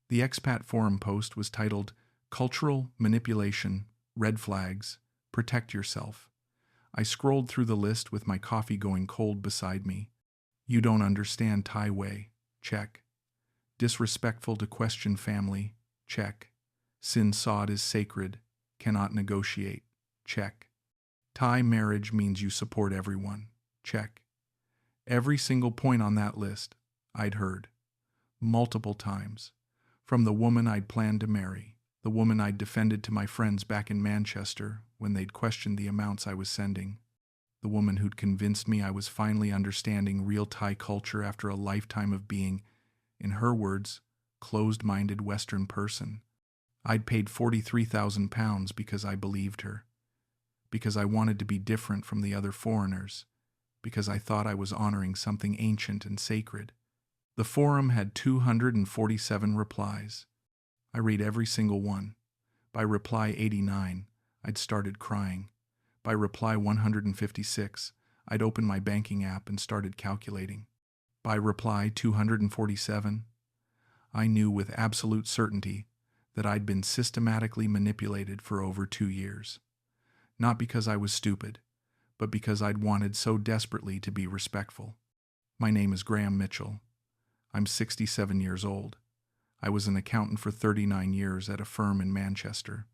The expat forum post was titled Cultural Manipulation, Red Flags, Protect Yourself. I scrolled through the list with my coffee going cold beside me. You don't understand Thai way. Check. Disrespectful to question family. Check. Sin Sod is sacred. Cannot negotiate. Check. Thai marriage means you support everyone. Check. Every single point on that list I'd heard. Multiple times. From the woman I'd planned to marry, the woman I'd defended to my friends back in Manchester when they'd questioned the amounts I was sending, the woman who'd convinced me I was finally understanding real Thai culture after a lifetime of being, in her words, closed-minded Western person. I'd paid £43,000 because I believed her, because I wanted to be different from the other foreigners, because I thought I was honoring something ancient and sacred. The forum had 247 replies. I read every single one. By reply 89, I'd started crying. By reply 156, I'd opened my banking app and started calculating. By reply 247, I knew with absolute certainty that I'd been systematically manipulated for over 2 years. Not because I was stupid, but because I'd wanted so desperately to be respectful. My name is Graham Mitchell. I'm 67 years old. I was an accountant for 39 years at a firm in Manchester.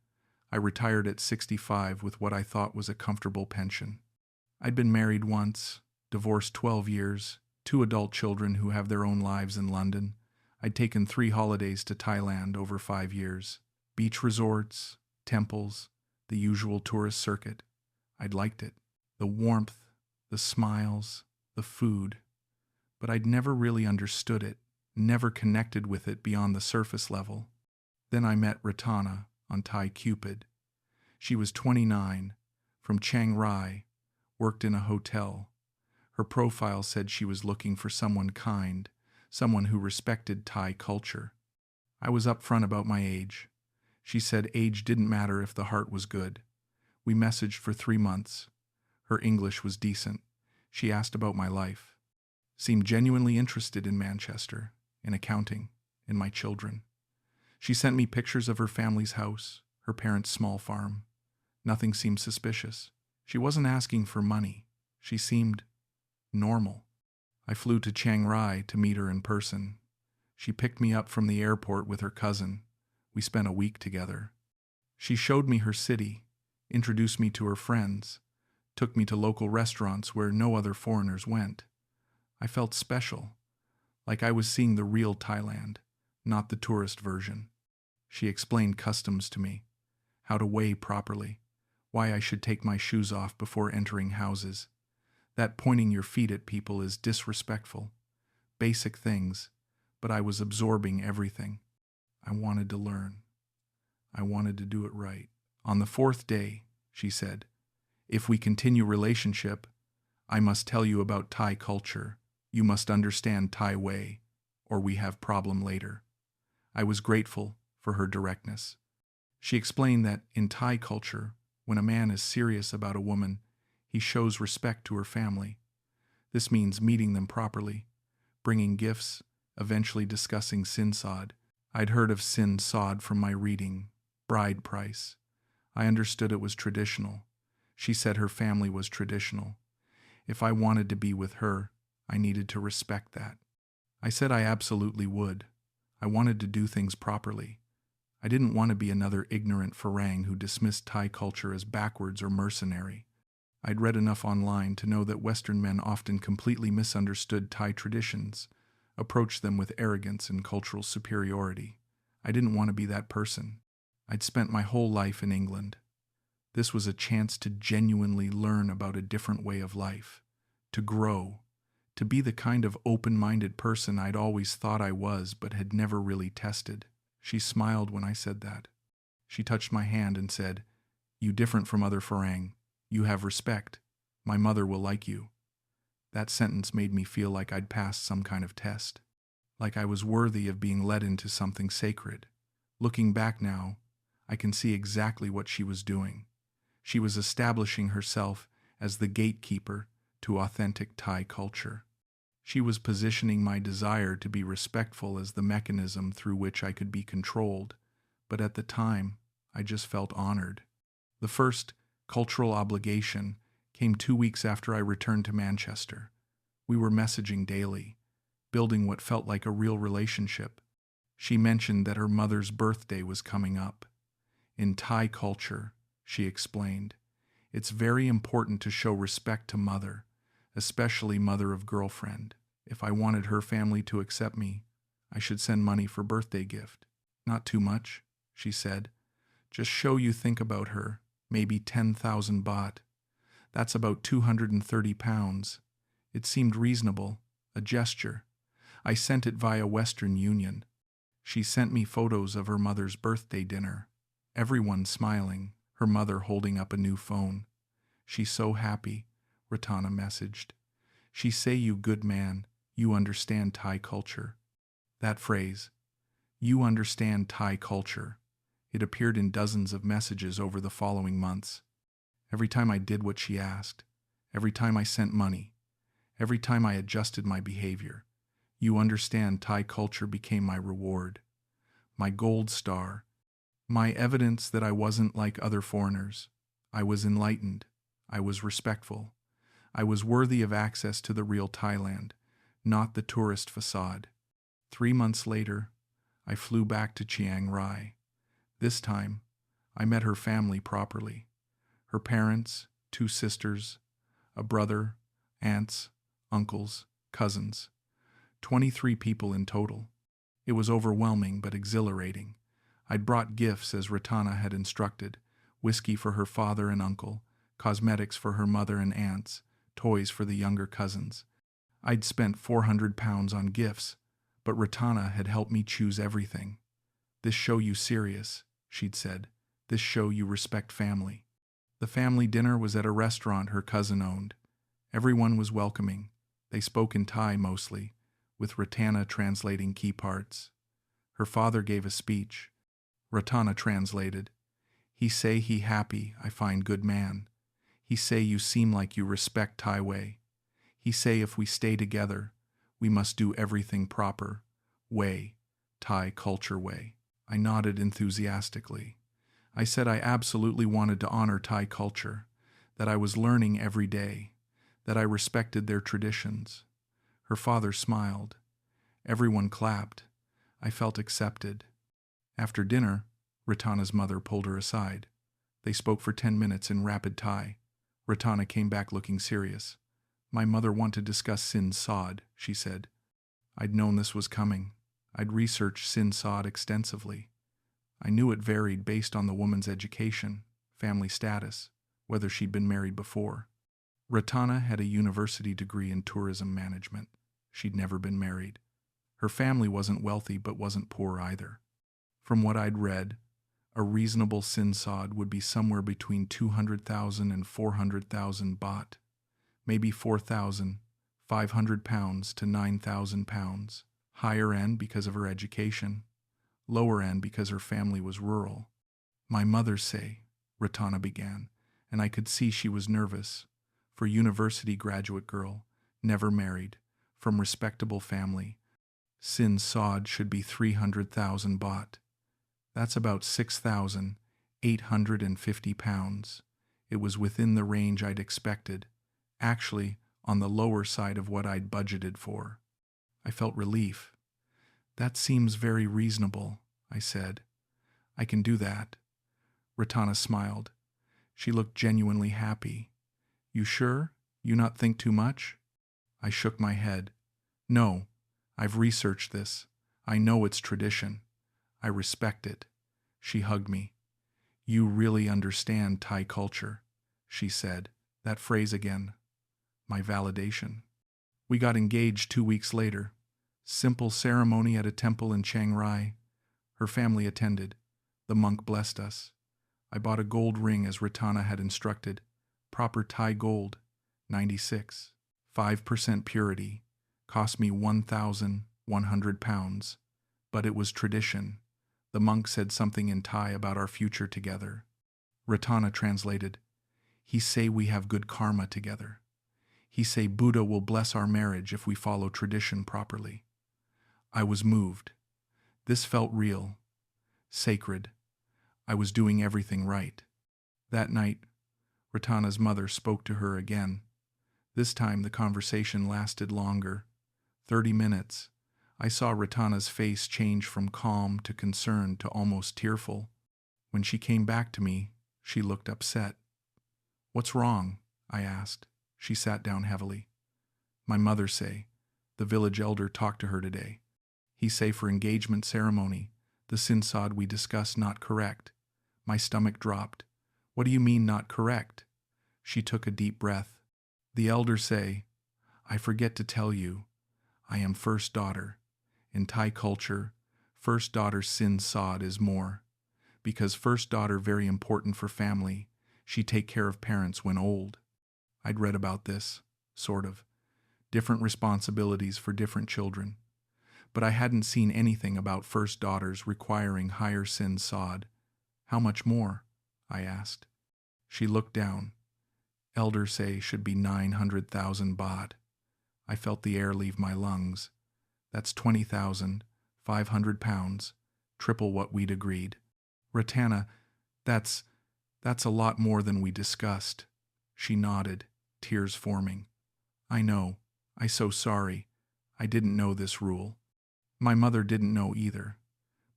I retired at 65 with what I thought was a comfortable pension. I'd been married once, divorced 12 years, 2 adult children who have their own lives in London. I'd taken 3 holidays to Thailand over 5 years. Beach resorts, temples, the usual tourist circuit. I'd liked it. The warmth, the smiles, the food. But I'd never really understood it, never connected with it beyond the surface level. Then I met Ratana on ThaiCupid. She was 29, from Chiang Rai, worked in a hotel. Her profile said she was looking for someone kind, someone who respected Thai culture. I was upfront about my age. She said age didn't matter if the heart was good. We messaged for 3 months. Her English was decent. She asked about my life. Seemed genuinely interested in Manchester, in accounting, in my children. She sent me pictures of her family's house, her parents' small farm. Nothing seemed suspicious. She wasn't asking for money. She seemed normal. I flew to Chiang Rai to meet her in person. She picked me up from the airport with her cousin. We spent a week together. She showed me her city, introduced me to her friends, took me to local restaurants where no other foreigners went. I felt special, like I was seeing the real Thailand, not the tourist version. She explained customs to me, how to weigh properly, why I should take my shoes off before entering houses, that pointing your feet at people is disrespectful. Basic things, but I was absorbing everything. I wanted to learn. I wanted to do it right. On the 4th day, she said, if we continue relationship, I must tell you about Thai culture. You must understand Thai way, or we have problem later. I was grateful for her directness. She explained that in Thai culture, when a man is serious about a woman, he shows respect to her family. This means meeting them properly, bringing gifts, eventually discussing Sin Sod. I'd heard of Sin Sod from my reading, Bride Price. I understood it was traditional. She said her family was traditional. If I wanted to be with her, I needed to respect that. I said I absolutely would. I wanted to do things properly. I didn't want to be another ignorant Farang who dismissed Thai culture as backwards or mercenary. I'd read enough online to know that Western men often completely misunderstood Thai traditions, approached them with arrogance and cultural superiority. I didn't want to be that person. I'd spent my whole life in England. This was a chance to genuinely learn about a different way of life, to grow, to be the kind of open-minded person I'd always thought I was but had never really tested. She smiled when I said that. She touched my hand and said, "You different from other Farang. You have respect. My mother will like you." That sentence made me feel like I'd passed some kind of test, like I was worthy of being led into something sacred. Looking back now, I can see exactly what she was doing. She was establishing herself as the gatekeeper to authentic Thai culture. She was positioning my desire to be respectful as the mechanism through which I could be controlled, but at the time, I just felt honored. The first cultural obligation came 2 weeks after I returned to Manchester. We were messaging daily, building what felt like a real relationship. She mentioned that her mother's birthday was coming up. In Thai culture, she explained, it's very important to show respect to mother, especially mother of girlfriend. If I wanted her family to accept me, I should send money for birthday gift. Not too much, she said. Just show you think about her, maybe 10,000 baht. That's about 230 pounds. It seemed reasonable, a gesture. I sent it via Western Union. She sent me photos of her mother's birthday dinner. Everyone smiling, her mother holding up a new phone. She's so happy, Ratana messaged. She say you good man, you understand Thai culture. That phrase, you understand Thai culture, it appeared in dozens of messages over the following months. Every time I did what she asked, every time I sent money, every time I adjusted my behavior, you understand Thai culture became my reward, my gold star, my evidence that I wasn't like other foreigners. I was enlightened. I was respectful. I was worthy of access to the real Thailand, not the tourist facade. 3 months later, I flew back to Chiang Rai. This time, I met her family properly. Her parents, 2 sisters, a brother, aunts, uncles, cousins. 23 people in total. It was overwhelming but exhilarating. I'd brought gifts as Ratana had instructed, whiskey for her father and uncle, cosmetics for her mother and aunts, toys for the younger cousins. I'd spent 400 pounds on gifts, but Ratana had helped me choose everything. This show you serious, she'd said. This show you respect family. The family dinner was at a restaurant her cousin owned. Everyone was welcoming. They spoke in Thai mostly, with Ratana translating key parts. Her father gave a speech. Ratana translated. He say he happy I find good man. He say you seem like you respect Thai way. He say if we stay together, we must do everything proper. Way, Thai culture way. I nodded enthusiastically. I said I absolutely wanted to honor Thai culture, that I was learning every day, that I respected their traditions. Her father smiled. Everyone clapped. I felt accepted. After dinner, Ratana's mother pulled her aside. They spoke for 10 minutes in rapid Thai. Ratana came back looking serious. My mother wanted to discuss Sin Sod, she said. I'd known this was coming. I'd researched Sin Sod extensively. I knew it varied based on the woman's education, family status, whether she'd been married before. Ratana had a university degree in tourism management. She'd never been married. Her family wasn't wealthy but wasn't poor either. From what I'd read, a reasonable Sin Sod would be somewhere between 200,000 and 400,000 baht, maybe 4,500 pounds to 9,000 pounds. Higher end because of her education, lower end because her family was rural. My mother say, Ratana began, and I could see she was nervous. For university graduate girl, never married, from respectable family, Sin Sod should be 300,000 baht. That's about 6,850 pounds. It was within the range I'd expected, actually on the lower side of what I'd budgeted for. I felt relief. That seems very reasonable, I said. I can do that. Ratana smiled. She looked genuinely happy. You sure? You not think too much? I shook my head. No, I've researched this. I know it's tradition. I respect it. She hugged me. You really understand Thai culture, she said. That phrase again. My validation. We got engaged 2 weeks later. Simple ceremony at a temple in Chiang Rai. Her family attended. The monk blessed us. I bought a gold ring as Ratana had instructed. Proper Thai gold, 96. 5% purity. Cost me 1,100 pounds. But it was tradition. The monk said something in Thai about our future together. Ratana translated. He say we have good karma together. He say Buddha will bless our marriage if we follow tradition properly. I was moved. This felt real, sacred. I was doing everything right. That night, Ratana's mother spoke to her again. This time the conversation lasted longer, 30 minutes. I saw Ratana's face change from calm to concerned to almost tearful. When she came back to me, she looked upset. "What's wrong?" I asked. She sat down heavily. "My mother say, the village elder talked to her today. He say for engagement ceremony, the Sin Sod we discussed not correct." My stomach dropped. "What do you mean not correct?" She took a deep breath. "The elder say, I forget to tell you, I am first daughter. In Thai culture, first daughter Sin Sod is more. Because first daughter very important for family, she take care of parents when old." I'd read about this, sort of. Different responsibilities for different children. But I hadn't seen anything about first daughters requiring higher Sin Sod. "How much more?" I asked. She looked down. "Elder say should be 900,000 baht." I felt the air leave my lungs. "That's 20,500 pounds, triple what we'd agreed." "Ratana, that's a lot more than we discussed." She nodded, tears forming. "I know. I so sorry. I didn't know this rule." My mother didn't know either.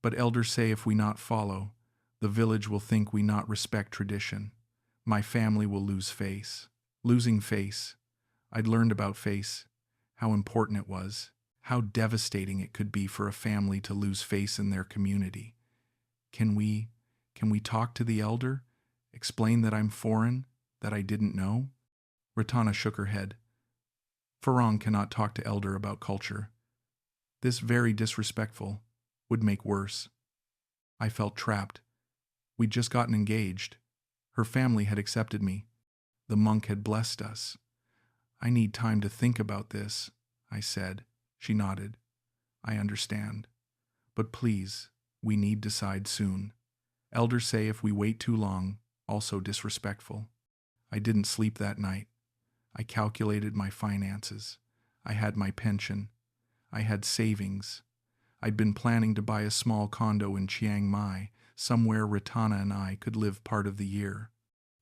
But elders say if we not follow, the village will think we not respect tradition. My family will lose face. Losing face. I'd learned about face, how important it was, how devastating it could be for a family to lose face in their community. Can we talk to the elder? Explain that I'm foreign, that I didn't know?" Ratana shook her head. "Farang cannot talk to elder about culture. This very disrespectful, would make worse." I felt trapped. We'd just gotten engaged. Her family had accepted me. The monk had blessed us. "I need time to think about this," I said. She nodded. "I understand. But please, we need decide soon. Elders say if we wait too long, also disrespectful." I didn't sleep that night. I calculated my finances. I had my pension. I had savings. I'd been planning to buy a small condo in Chiang Rai, somewhere Ratana and I could live part of the year.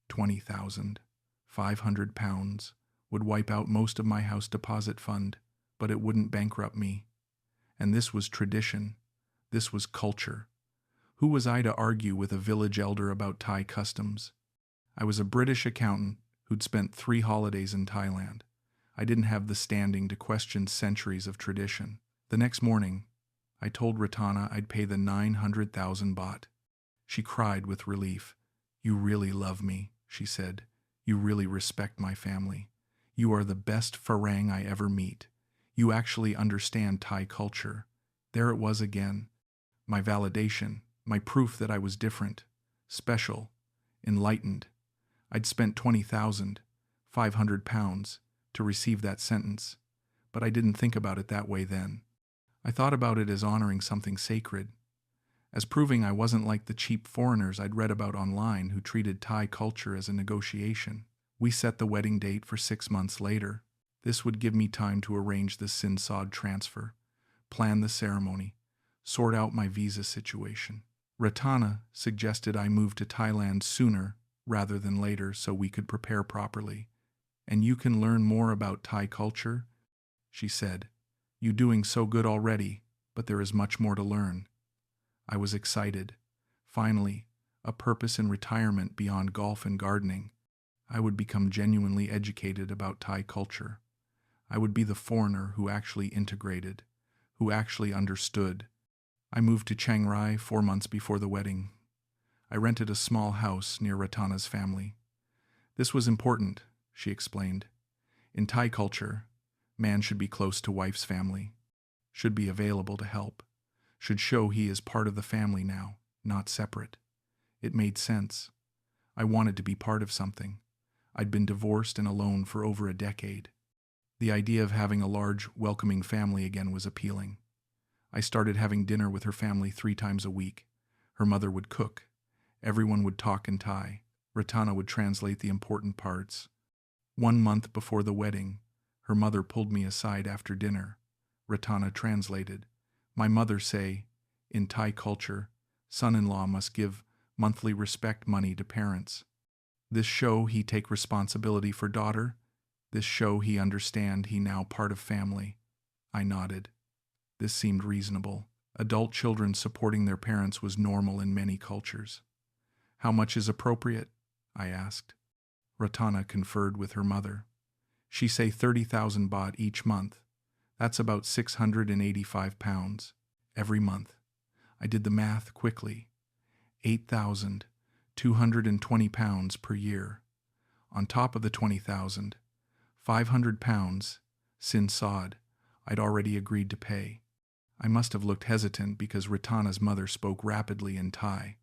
20,500 pounds would wipe out most of my house deposit fund, but it wouldn't bankrupt me. And this was tradition. This was culture. Who was I to argue with a village elder about Thai customs? I was a British accountant who'd spent 3 holidays in Thailand. I didn't have the standing to question centuries of tradition. The next morning, I told Ratana I'd pay the 900,000 baht. She cried with relief. "You really love me," she said. "You really respect my family. You are the best Farang I ever meet. You actually understand Thai culture." There it was again. My validation, my proof that I was different, special, enlightened. I'd spent 20,500 pounds to receive that sentence, but I didn't think about it that way then. I thought about it as honoring something sacred, as proving I wasn't like the cheap foreigners I'd read about online who treated Thai culture as a negotiation. We set the wedding date for 6 months later. This would give me time to arrange the Sin Sod transfer, plan the ceremony, sort out my visa situation. Ratana suggested I move to Thailand sooner rather than later so we could prepare properly. "And you can learn more about Thai culture," she said. "You doing so good already, but there is much more to learn." I was excited. Finally, a purpose in retirement beyond golf and gardening. I would become genuinely educated about Thai culture. I would be the foreigner who actually integrated, who actually understood. I moved to Chiang Rai 4 months before the wedding. I rented a small house near Ratana's family. "This was important," she explained. "In Thai culture, man should be close to wife's family, should be available to help, should show he is part of the family now, not separate." It made sense. I wanted to be part of something. I'd been divorced and alone for over a decade. The idea of having a large, welcoming family again was appealing. I started having dinner with her family 3 times a week. Her mother would cook. Everyone would talk in Thai. Ratana would translate the important parts. 1 month before the wedding, Her mother pulled me aside after dinner. Ratana translated. My mother say, in Thai culture, son-in-law must give monthly respect money to parents. This show he take responsibility for daughter. This show he understand he now part of family. I nodded. This seemed reasonable. Adult children supporting their parents was normal in many cultures. How much is appropriate? I asked. Ratana conferred with her mother. She say 30,000 baht each month. That's about 685 pounds every month. I did the math quickly. 8,220 pounds per year. On top of the 20,000, 500 pounds, Sin Sod, I'd already agreed to pay. I must have looked hesitant because Ratana's mother spoke rapidly in Thai.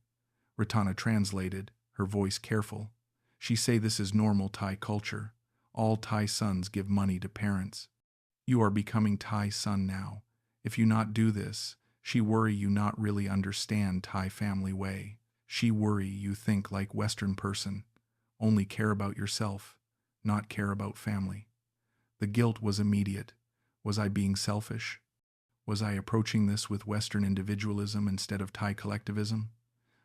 Ratana translated, her voice careful. She say this is normal Thai culture. All Thai sons give money to parents. You are becoming Thai son now. If you not do this, she worry you not really understand Thai family way. She worry you think like Western person, only care about yourself, not care about family. The guilt was immediate. Was I being selfish? Was I approaching this with Western individualism instead of Thai collectivism?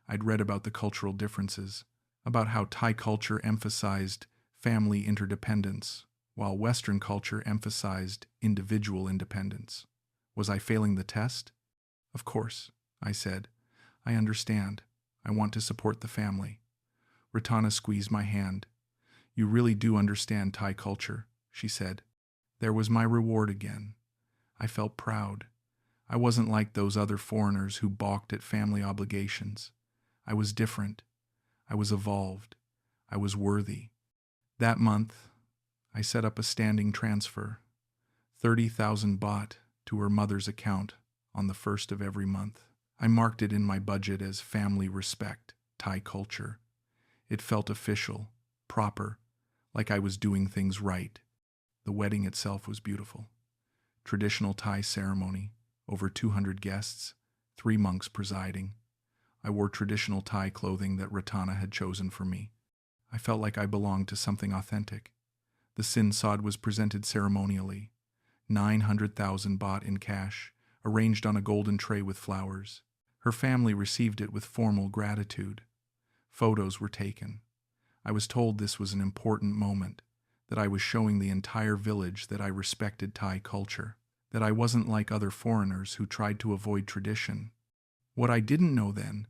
I'd read about the cultural differences, about how Thai culture emphasized family interdependence, while Western culture emphasized individual independence. Was I failing the test? Of course, I said. I understand. I want to support the family. Ratana squeezed my hand. You really do understand Thai culture, she said. There was my reward again. I felt proud. I wasn't like those other foreigners who balked at family obligations. I was different. I was evolved. I was worthy. That month, I set up a standing transfer, 30,000 baht to her mother's account on the first of every month. I marked it in my budget as family respect, Thai culture. It felt official, proper, like I was doing things right. The wedding itself was beautiful. Traditional Thai ceremony, over 200 guests, 3 monks presiding. I wore traditional Thai clothing that Ratana had chosen for me. I felt like I belonged to something authentic. The Sin Sod was presented ceremonially, 900,000 baht in cash, arranged on a golden tray with flowers. Her family received it with formal gratitude. Photos were taken. I was told this was an important moment, that I was showing the entire village that I respected Thai culture, that I wasn't like other foreigners who tried to avoid tradition. What I didn't know then,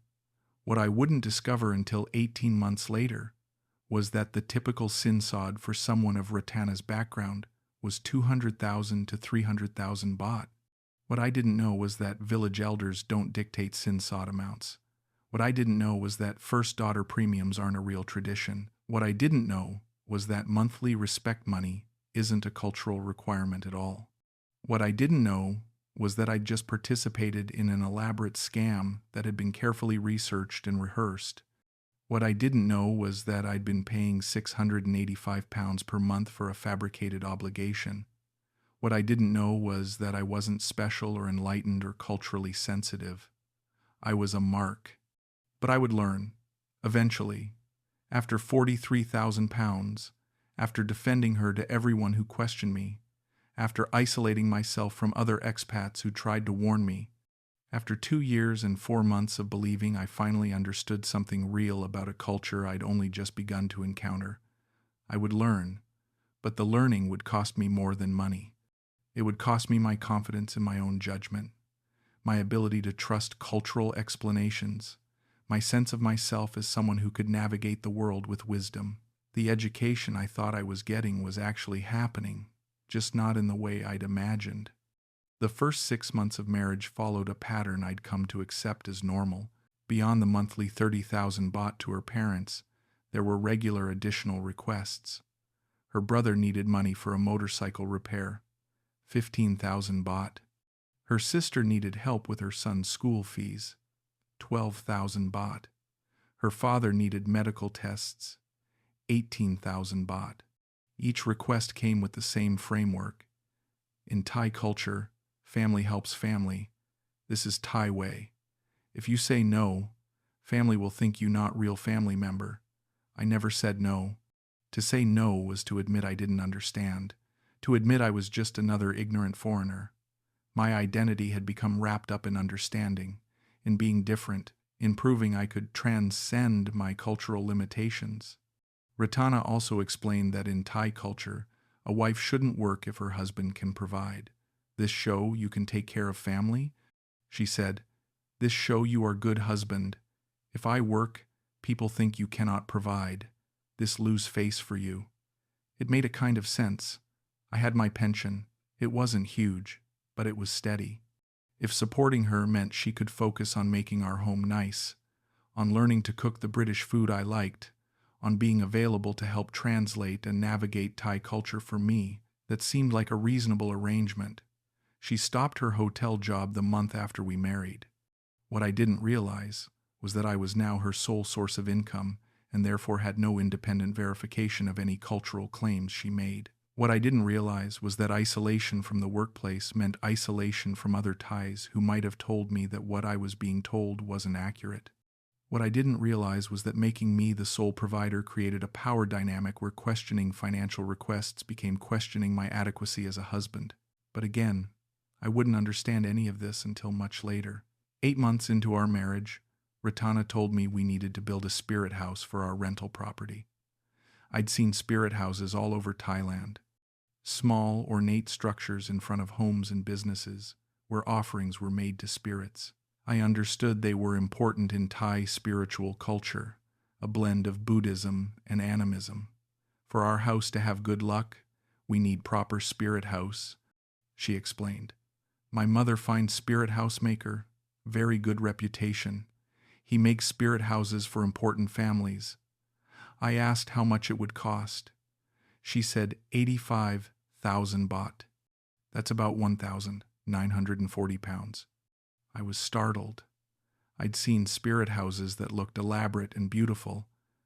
what I wouldn't discover until 18 months later, was that the typical Sin Sod for someone of Ratana's background was 200,000 to 300,000 baht. What I didn't know was that village elders don't dictate Sin Sod amounts. What I didn't know was that first daughter premiums aren't a real tradition. What I didn't know was that monthly respect money isn't a cultural requirement at all. What I didn't know was that I'd just participated in an elaborate scam that had been carefully researched and rehearsed. What I didn't know was that I'd been paying 685 pounds per month for a fabricated obligation. What I didn't know was that I wasn't special or enlightened or culturally sensitive. I was a mark. But I would learn, eventually, after 43,000 pounds, after defending her to everyone who questioned me, after isolating myself from other expats who tried to warn me. After 2 years and 4 months of believing, I finally understood something real about a culture I'd only just begun to encounter. I would learn, but the learning would cost me more than money. It would cost me my confidence in my own judgment, my ability to trust cultural explanations, my sense of myself as someone who could navigate the world with wisdom. The education I thought I was getting was actually happening, just not in the way I'd imagined. The first 6 months of marriage followed a pattern I'd come to accept as normal. Beyond the monthly 30,000 baht to her parents, there were regular additional requests. Her brother needed money for a motorcycle repair, 15,000 baht. Her sister needed help with her son's school fees, 12,000 baht. Her father needed medical tests, 18,000 baht. Each request came with the same framework. In Thai culture, family helps family. This is Thai way. If you say no, family will think you not real family member. I never said no. To say no was to admit I didn't understand, to admit I was just another ignorant foreigner. My identity had become wrapped up in understanding, in being different, in proving I could transcend my cultural limitations. Ratana also explained that in Thai culture, a wife shouldn't work if her husband can provide. This show you can take care of family? She said, this show you are good husband. If I work, people think you cannot provide. This lose face for you. It made a kind of sense. I had my pension. It wasn't huge, but it was steady. If supporting her meant she could focus on making our home nice, on learning to cook the British food I liked, on being available to help translate and navigate Thai culture for me, that seemed like a reasonable arrangement. She stopped her hotel job the month after we married. What I didn't realize was that I was now her sole source of income and therefore had no independent verification of any cultural claims she made. What I didn't realize was that isolation from the workplace meant isolation from other Thais who might have told me that what I was being told wasn't accurate. What I didn't realize was that making me the sole provider created a power dynamic where questioning financial requests became questioning my adequacy as a husband. But again, I wouldn't understand any of this until much later. 8 months into our marriage, Ratana told me we needed to build a spirit house for our rental property. I'd seen spirit houses all over Thailand. Small, ornate structures in front of homes and businesses where offerings were made to spirits. I understood they were important in Thai spiritual culture, a blend of Buddhism and animism. For our house to have good luck, we need proper spirit house, she explained. My mother finds spirit house maker, very good reputation. He makes spirit houses for important families. I asked how much it would cost. She said 85,000 baht. That's about 1,940 pounds. I was startled. I'd seen spirit houses that looked elaborate and beautiful,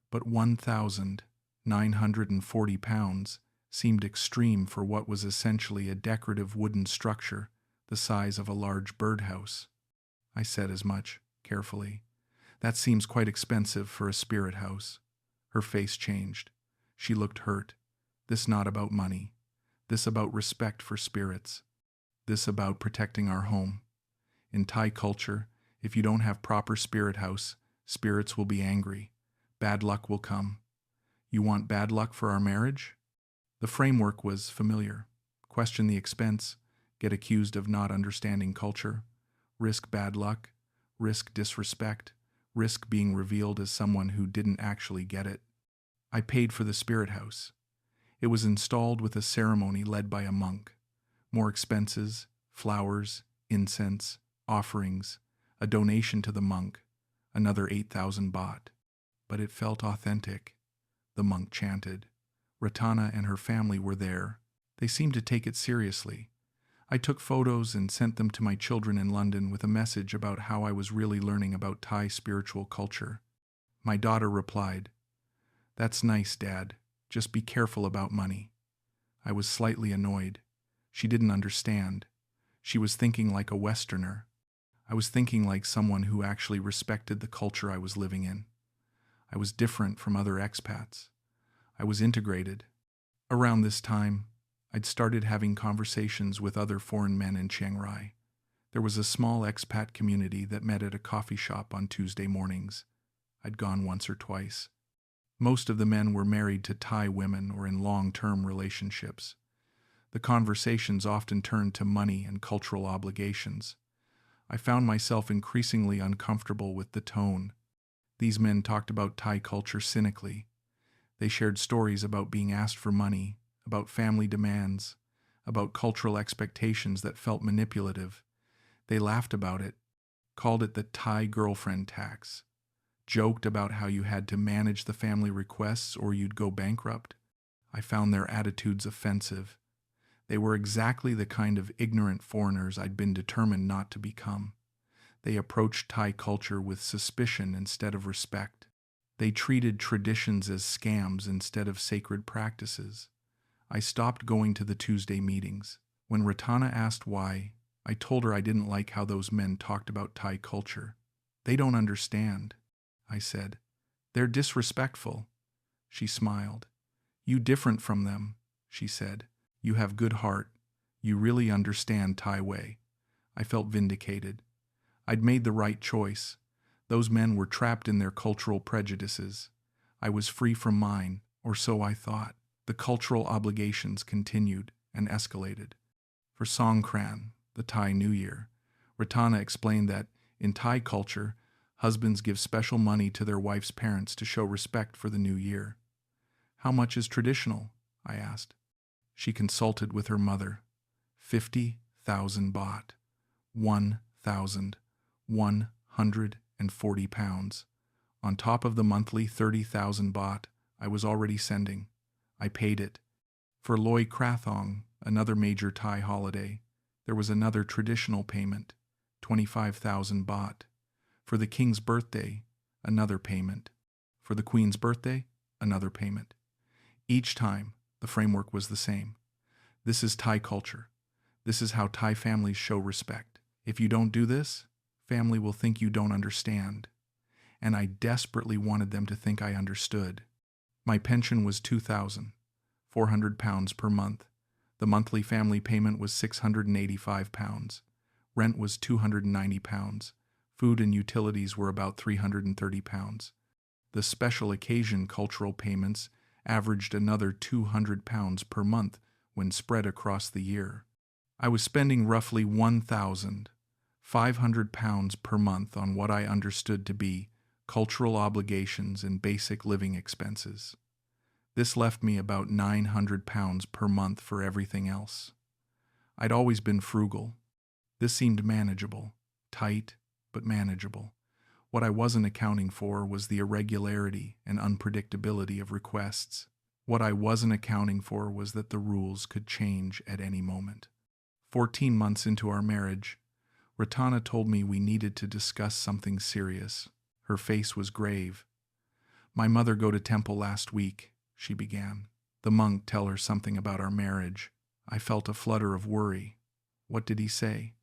but 1,940 pounds seemed extreme for what was essentially a decorative wooden structure the size of a large birdhouse. I said as much, carefully. That seems quite expensive for a spirit house. Her face changed. She looked hurt. This not about money. This about respect for spirits. This about protecting our home. In Thai culture, if you don't have proper spirit house, spirits will be angry. Bad luck will come. You want bad luck for our marriage? The framework was familiar. Question the expense, get accused of not understanding culture, risk bad luck, risk disrespect, risk being revealed as someone who didn't actually get it. I paid for the spirit house. It was installed with a ceremony led by a monk. More expenses, flowers, incense, offerings, a donation to the monk, another 8,000 baht. But it felt authentic. The monk chanted. Ratana and her family were there. They seemed to take it seriously. I took photos and sent them to my children in London with a message about how I was really learning about Thai spiritual culture. My daughter replied, "That's nice, Dad. Just be careful about money." I was slightly annoyed. She didn't understand. She was thinking like a Westerner. I was thinking like someone who actually respected the culture I was living in. I was different from other expats. I was integrated. Around this time, I'd started having conversations with other foreign men in Chiang Rai. There was a small expat community that met at a coffee shop on Tuesday mornings. I'd gone once or twice. Most of the men were married to Thai women or in long-term relationships. The conversations often turned to money and cultural obligations. I found myself increasingly uncomfortable with the tone. These men talked about Thai culture cynically. They shared stories about being asked for money, about family demands, about cultural expectations that felt manipulative. They laughed about it, called it the Thai girlfriend tax, joked about how you had to manage the family requests or you'd go bankrupt. I found their attitudes offensive. They were exactly the kind of ignorant foreigners I'd been determined not to become. They approached Thai culture with suspicion instead of respect. They treated traditions as scams instead of sacred practices. I stopped going to the Tuesday meetings. When Ratana asked why, I told her I didn't like how those men talked about Thai culture. "They don't understand," I said. "They're disrespectful." She smiled. "You different from them," she said. You have good heart. You really understand Thai way. I felt vindicated. I'd made the right choice. Those men were trapped in their cultural prejudices. I was free from mine, or so I thought. The cultural obligations continued and escalated. For Songkran, the Thai New Year, Ratana explained that, in Thai culture, husbands give special money to their wife's parents to show respect for the new year. How much is traditional? I asked. She consulted with her mother. 50,000 baht. 1,140 pounds. On top of the monthly 30,000 baht I was already sending. I paid it. For Loi Krathong, another major Thai holiday, there was another traditional payment, 25,000 baht. For the king's birthday, another payment. For the queen's birthday, another payment. Each time, the framework was the same. This is Thai culture. This is how Thai families show respect. If you don't do this, family will think you don't understand. And I desperately wanted them to think I understood. My pension was 2,400 pounds per month. The monthly family payment was 685 pounds. Rent was 290 pounds. Food and utilities were about 330 pounds. The special occasion cultural payments averaged another 200 pounds per month when spread across the year. I was spending roughly 1,500 pounds per month on what I understood to be cultural obligations and basic living expenses. This left me about 900 pounds per month for everything else. I'd always been frugal. This seemed manageable, tight, but manageable. What I wasn't accounting for was the irregularity and unpredictability of requests. What I wasn't accounting for was that the rules could change at any moment. 14 months into our marriage, Ratana told me we needed to discuss something serious. Her face was grave. My mother go to temple last week, she began. The monk tell her something about our marriage. I felt a flutter of worry. What did he say?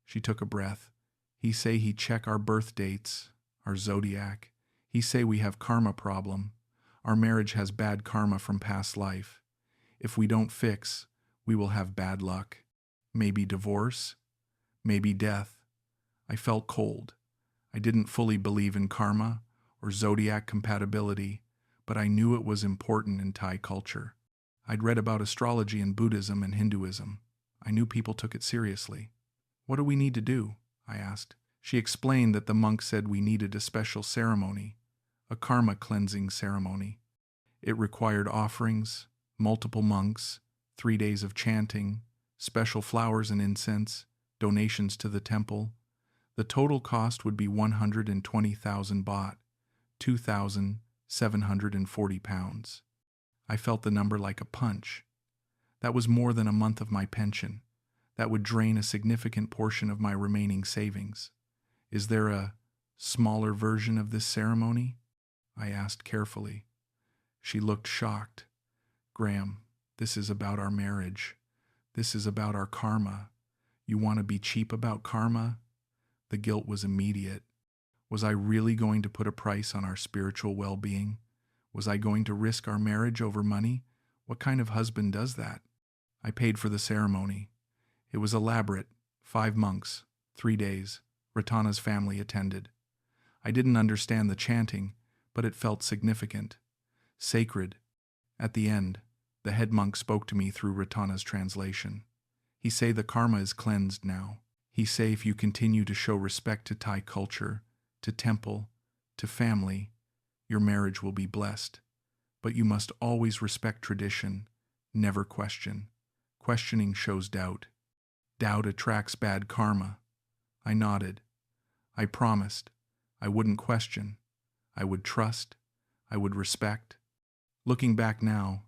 She took a breath. He say he check our birth dates, our zodiac. He say we have karma problem. Our marriage has bad karma from past life. If we don't fix, we will have bad luck. Maybe divorce, maybe death. I felt cold. I didn't fully believe in karma or zodiac compatibility, but I knew it was important in Thai culture. I'd read about astrology in Buddhism and Hinduism. I knew people took it seriously. What do we need to do? I asked. She explained that the monk said we needed a special ceremony, a karma cleansing ceremony. It required offerings, multiple monks, 3 days of chanting, special flowers and incense, donations to the temple. The total cost would be 120,000 baht, 2,740 pounds. I felt the number like a punch. That was more than a month of my pension. That would drain a significant portion of my remaining savings. Is there a smaller version of this ceremony? I asked carefully. She looked shocked. Graham, this is about our marriage. This is about our karma. You want to be cheap about karma? The guilt was immediate. Was I really going to put a price on our spiritual well-being? Was I going to risk our marriage over money? What kind of husband does that? I paid for the ceremony. It was elaborate. 5 monks, 3 days. Ratana's family attended. I didn't understand the chanting, but it felt significant, sacred. At the end, the head monk spoke to me through Ratana's translation. He say the karma is cleansed now. He say if you continue to show respect to Thai culture, to temple, to family, your marriage will be blessed. But you must always respect tradition, never question. Questioning shows doubt. Doubt attracts bad karma. I nodded. I promised. I wouldn't question. I would trust. I would respect. Looking back now,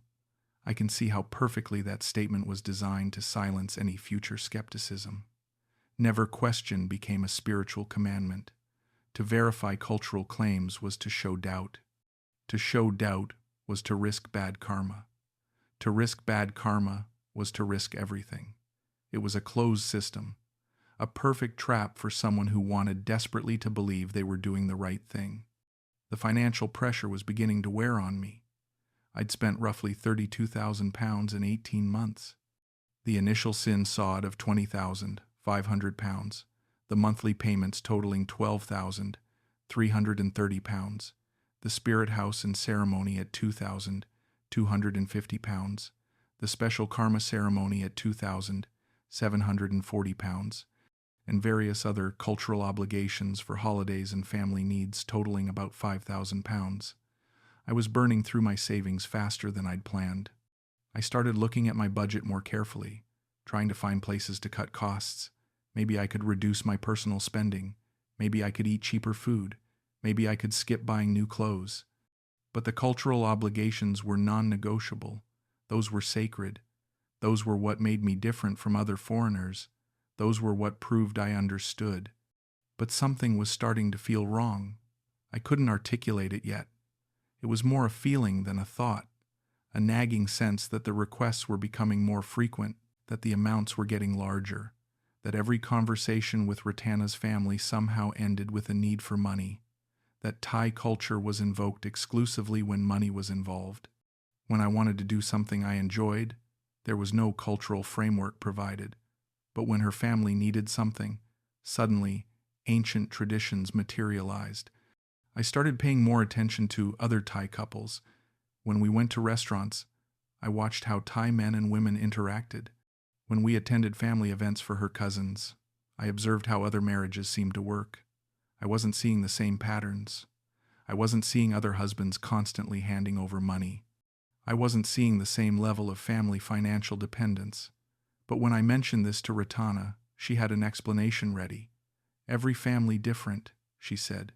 I can see how perfectly that statement was designed to silence any future skepticism. Never question became a spiritual commandment. To verify cultural claims was to show doubt. To show doubt was to risk bad karma. To risk bad karma was to risk everything. It was a closed system, a perfect trap for someone who wanted desperately to believe they were doing the right thing. The financial pressure was beginning to wear on me. I'd spent roughly 32,000 pounds in 18 months. The initial Sin Sod of £20,500, the monthly payments totaling £12,330, the Spirit House and Ceremony at £2,250, the Special Karma Ceremony at £2,740, and various other cultural obligations for holidays and family needs totaling about £5,000. I was burning through my savings faster than I'd planned. I started looking at my budget more carefully, trying to find places to cut costs. Maybe I could reduce my personal spending. Maybe I could eat cheaper food. Maybe I could skip buying new clothes. But the cultural obligations were non-negotiable. Those were sacred. Those were what made me different from other foreigners. Those were what proved I understood. But something was starting to feel wrong. I couldn't articulate it yet. It was more a feeling than a thought, a nagging sense that the requests were becoming more frequent, that the amounts were getting larger, that every conversation with Ratana's family somehow ended with a need for money, that Thai culture was invoked exclusively when money was involved. When I wanted to do something I enjoyed, there was no cultural framework provided. But when her family needed something, suddenly ancient traditions materialized. I started paying more attention to other Thai couples. When we went to restaurants, I watched how Thai men and women interacted. When we attended family events for her cousins, I observed how other marriages seemed to work. I wasn't seeing the same patterns. I wasn't seeing other husbands constantly handing over money. I wasn't seeing the same level of family financial dependence. But when I mentioned this to Ratana, she had an explanation ready. Every family different, she said.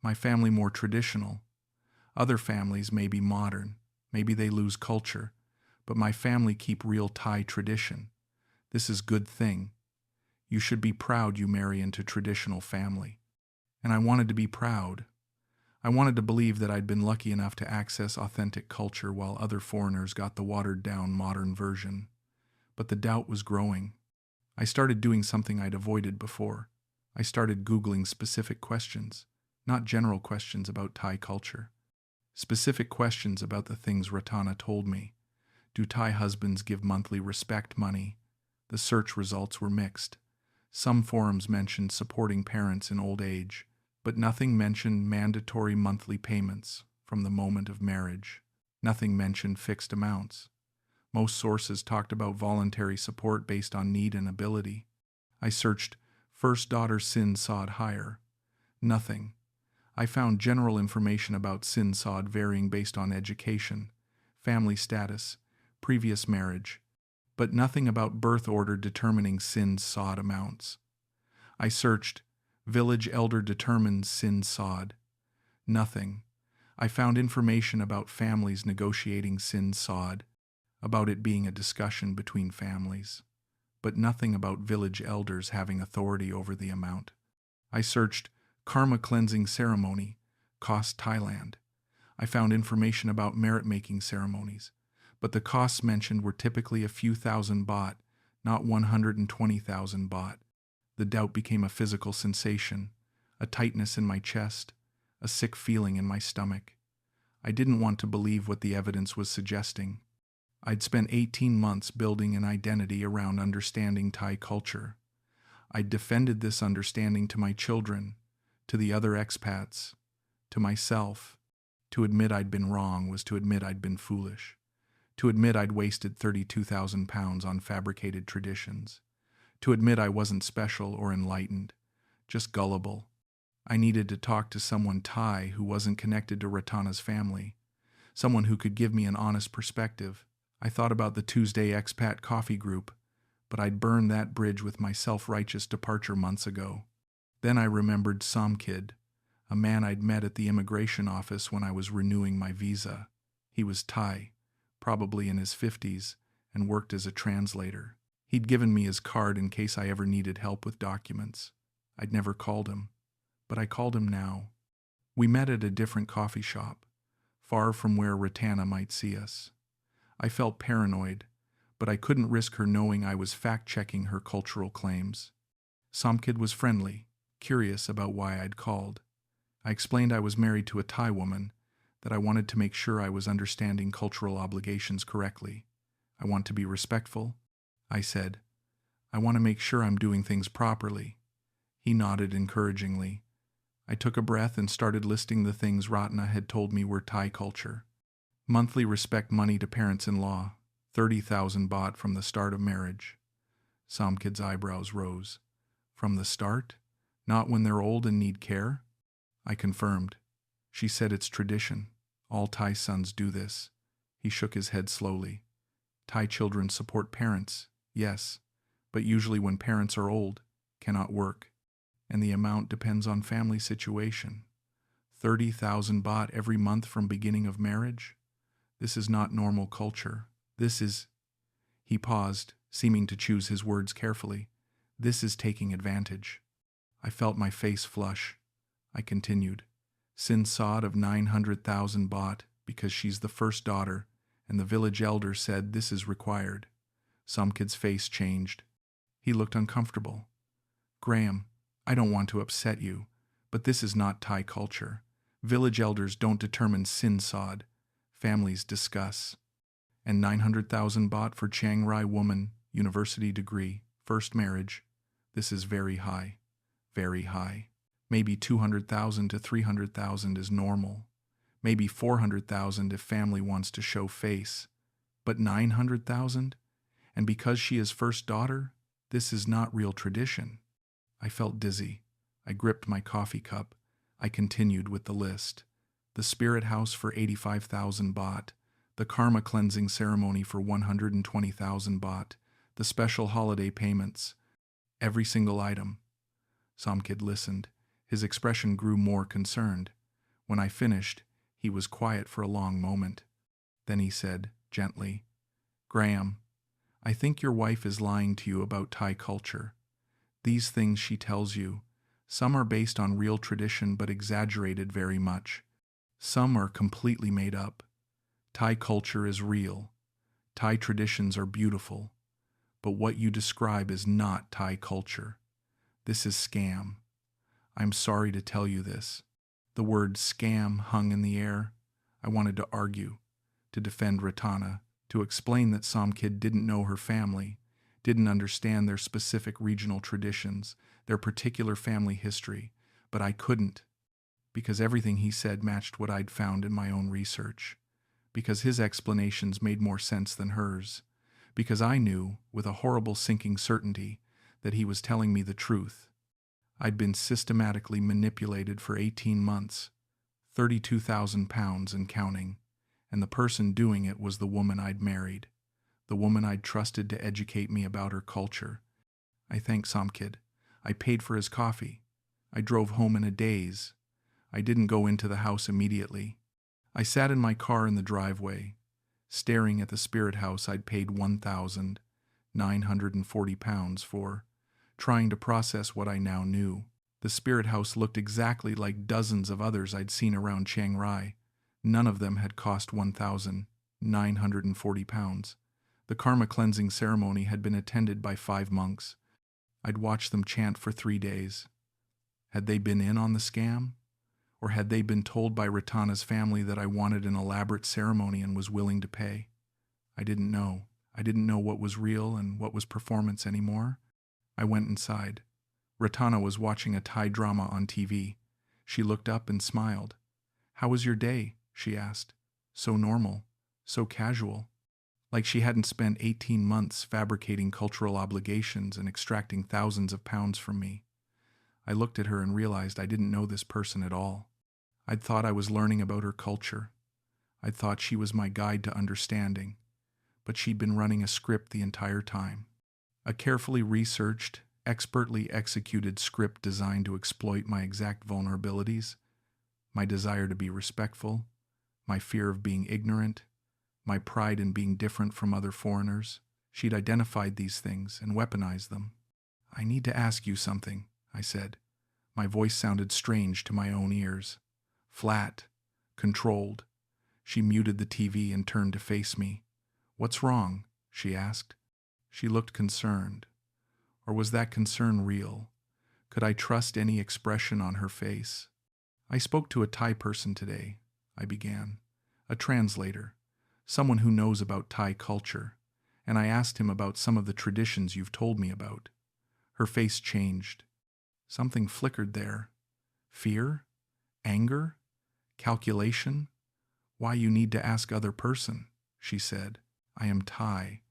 My family more traditional. Other families may be modern. Maybe they lose culture. But my family keep real Thai tradition. This is good thing. You should be proud you marry into traditional family. And I wanted to be proud. I wanted to believe that I'd been lucky enough to access authentic culture while other foreigners got the watered-down modern version. But the doubt was growing. I started doing something I'd avoided before. I started Googling specific questions, not general questions about Thai culture. Specific questions about the things Ratana told me. Do Thai husbands give monthly respect money? The search results were mixed. Some forums mentioned supporting parents in old age, but nothing mentioned mandatory monthly payments from the moment of marriage. Nothing mentioned fixed amounts. Most sources talked about voluntary support based on need and ability. I searched first daughter Sin Sod hire. Nothing. I found general information about Sin Sod varying based on education, family status, previous marriage, but nothing about birth order determining Sin Sod amounts. I searched village elder determines Sin Sod. Nothing. I found information about families negotiating Sin Sod, about it being a discussion between families, but nothing about village elders having authority over the amount. I searched karma cleansing ceremony, cost Thailand. I found information about merit-making ceremonies, but the costs mentioned were typically a few thousand baht, not 120,000 baht. The doubt became a physical sensation, a tightness in my chest, a sick feeling in my stomach. I didn't want to believe what the evidence was suggesting. I'd spent 18 months building an identity around understanding Thai culture. I'd defended this understanding to my children, to the other expats, to myself. To admit I'd been wrong was to admit I'd been foolish. To admit I'd wasted £32,000 on fabricated traditions. To admit I wasn't special or enlightened, just gullible. I needed to talk to someone Thai who wasn't connected to Ratana's family, someone who could give me an honest perspective. I thought about the Tuesday expat coffee group, but I'd burned that bridge with my self-righteous departure months ago. Then I remembered Somkid, a man I'd met at the immigration office when I was renewing my visa. He was Thai, probably in his 50s, and worked as a translator. He'd given me his card in case I ever needed help with documents. I'd never called him, but I called him now. We met at a different coffee shop, far from where Ratana might see us. I felt paranoid, but I couldn't risk her knowing I was fact-checking her cultural claims. Somkid was friendly, curious about why I'd called. I explained I was married to a Thai woman, that I wanted to make sure I was understanding cultural obligations correctly. I want to be respectful. I said. I want to make sure I'm doing things properly. He nodded encouragingly. I took a breath and started listing the things Ratana had told me were Thai culture. Monthly respect money to parents-in-law, 30,000 baht from the start of marriage. Somkid's eyebrows rose. From the start? Not when they're old and need care? I confirmed. She said it's tradition. All Thai sons do this. He shook his head slowly. Thai children support parents, yes, but usually when parents are old, cannot work, and the amount depends on family situation. 30,000 baht every month from beginning of marriage? This is not normal culture. This is... He paused, seeming to choose his words carefully. This is taking advantage. I felt my face flush. I continued. Sin Sod of 900,000 baht because she's the first daughter, and the village elder said this is required. Somkid's face changed. He looked uncomfortable. Graham, I don't want to upset you, but this is not Thai culture. Village elders don't determine Sin Sod. Families discuss. And 900,000 baht for Chiang Rai woman, university degree, first marriage. This is very high. Very high. Maybe 200,000 to 300,000 is normal. Maybe 400,000 if family wants to show face. But 900,000? And because she is first daughter, this is not real tradition. I felt dizzy. I gripped my coffee cup. I continued with the list. The spirit house for 85,000 baht. The karma cleansing ceremony for 120,000 baht. The special holiday payments. Every single item. Somkid listened. His expression grew more concerned. When I finished, he was quiet for a long moment. Then he said, gently, Graham, I think your wife is lying to you about Thai culture. These things she tells you, some are based on real tradition but exaggerated very much. Some are completely made up. Thai culture is real. Thai traditions are beautiful. But what you describe is not Thai culture. This is scam. I'm sorry to tell you this. The word scam hung in the air. I wanted to argue, to defend Ratana, to explain that Somkid didn't know her family, didn't understand their specific regional traditions, their particular family history, but I couldn't, because everything he said matched what I'd found in my own research, because his explanations made more sense than hers, because I knew, with a horrible sinking certainty, that he was telling me the truth. I'd been systematically manipulated for 18 months, 32,000 pounds and counting, and the person doing it was the woman I'd married, the woman I'd trusted to educate me about her culture. I thanked Somkid. I paid for his coffee. I drove home in a daze. I didn't go into the house immediately. I sat in my car in the driveway, staring at the spirit house I'd paid 1,940 pounds for, trying to process what I now knew. The spirit house looked exactly like dozens of others I'd seen around Chiang Rai. None of them had cost 1,940 pounds. The karma cleansing ceremony had been attended by 5 monks. I'd watched them chant for 3 days. Had they been in on the scam? Or had they been told by Ratana's family that I wanted an elaborate ceremony and was willing to pay? I didn't know. I didn't know what was real and what was performance anymore. I went inside. Ratana was watching a Thai drama on TV. She looked up and smiled. "How was your day?" she asked. So normal, so casual. Like she hadn't spent 18 months fabricating cultural obligations and extracting thousands of pounds from me. I looked at her and realized I didn't know this person at all. I'd thought I was learning about her culture. I'd thought she was my guide to understanding. But she'd been running a script the entire time. A carefully researched, expertly executed script designed to exploit my exact vulnerabilities, my desire to be respectful, my fear of being ignorant, my pride in being different from other foreigners. She'd identified these things and weaponized them. "I need to ask you something," I said. My voice sounded strange to my own ears. Flat, controlled. She muted the TV and turned to face me. "What's wrong?" she asked. She looked concerned. Or was that concern real? Could I trust any expression on her face? "I spoke to a Thai person today," I began. "A translator. Someone who knows about Thai culture. and I asked him about some of the traditions you've told me about. Her face changed. Something flickered there. Fear? Anger? Calculation? Why you need to ask other person, she said. I am Thai.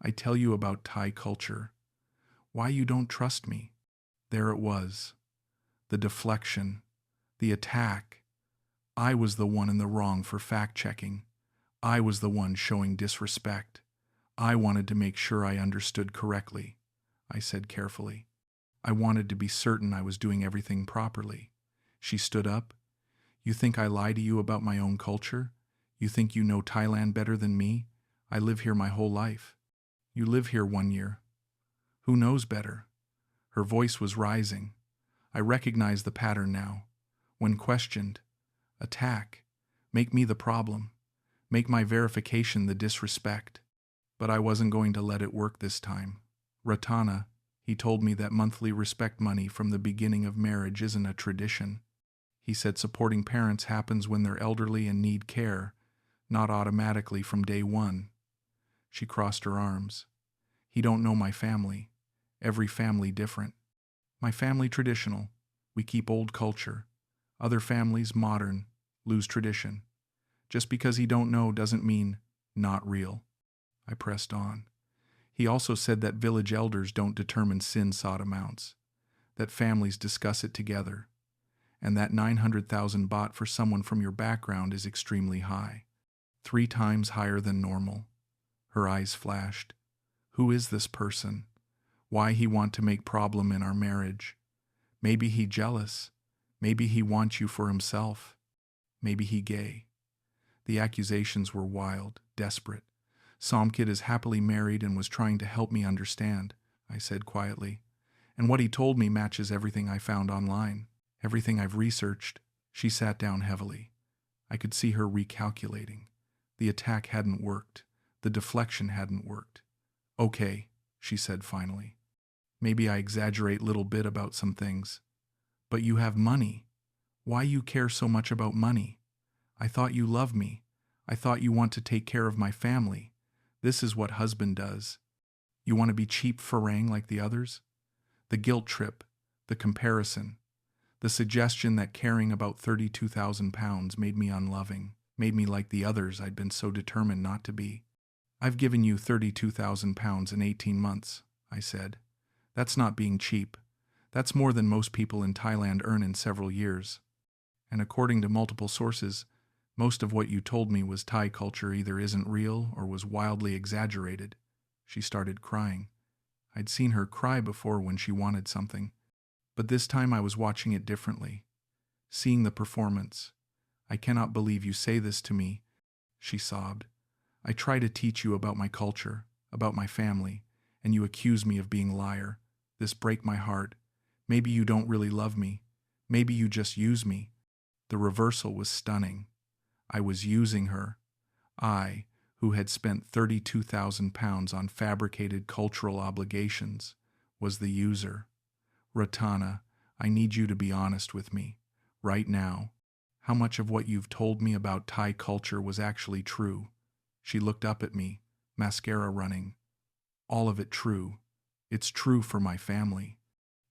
I tell you about Thai culture. Why you don't trust me? There it was. The deflection. The attack. I was the one in the wrong for fact-checking. I was the one showing disrespect. I wanted to make sure I understood correctly, I said carefully. I wanted to be certain I was doing everything properly. She stood up. You think I lie to you about my own culture? You think you know Thailand better than me? I live here my whole life. You live here 1 year. Who knows better? Her voice was rising. I recognized the pattern now. When questioned, attack, make me the problem, make my verification the disrespect. But I wasn't going to let it work this time. Ratana, he told me that monthly respect money from the beginning of marriage isn't a tradition. He said supporting parents happens when they're elderly and need care, not automatically from day one. She crossed her arms. He don't know my family. Every family different. My family traditional. We keep old culture. Other families modern, lose tradition. Just because he don't know doesn't mean not real. I pressed on. He also said that village elders don't determine Sin Sod amounts, that families discuss it together, and that 900,000 baht for someone from your background is extremely high, 3 times higher than normal. Her eyes flashed. Who is this person? Why he want to make problem in our marriage? Maybe he jealous. Maybe he wants you for himself. Maybe he gay. The accusations were wild, desperate. Somkid is happily married and was trying to help me understand, I said quietly. And what he told me matches everything I found online, everything I've researched. She sat down heavily. I could see her recalculating. The attack hadn't worked. The deflection hadn't worked. Okay, she said finally. Maybe I exaggerate little bit about some things. But you have money. Why you care so much about money? I thought you love me. I thought you want to take care of my family. This is what husband does. You want to be cheap Farang like the others? The guilt trip, the comparison, the suggestion that caring about 32,000 pounds made me unloving, made me like the others I'd been so determined not to be. I've given you 32,000 pounds in 18 months, I said. That's not being cheap. That's more than most people in Thailand earn in several years. And according to multiple sources, most of what you told me was Thai culture either isn't real or was wildly exaggerated. She started crying. I'd seen her cry before when she wanted something, but this time I was watching it differently, seeing the performance. I cannot believe you say this to me, she sobbed. I try to teach you about my culture, about my family, and you accuse me of being a liar. This break my heart. Maybe you don't really love me. Maybe you just use me. The reversal was stunning. I was using her. I, who had spent 32,000 pounds on fabricated cultural obligations, was the user. Ratana, I need you to be honest with me, right now. How much of what you've told me about Thai culture was actually true? She looked up at me, mascara running. All of it true. It's true for my family.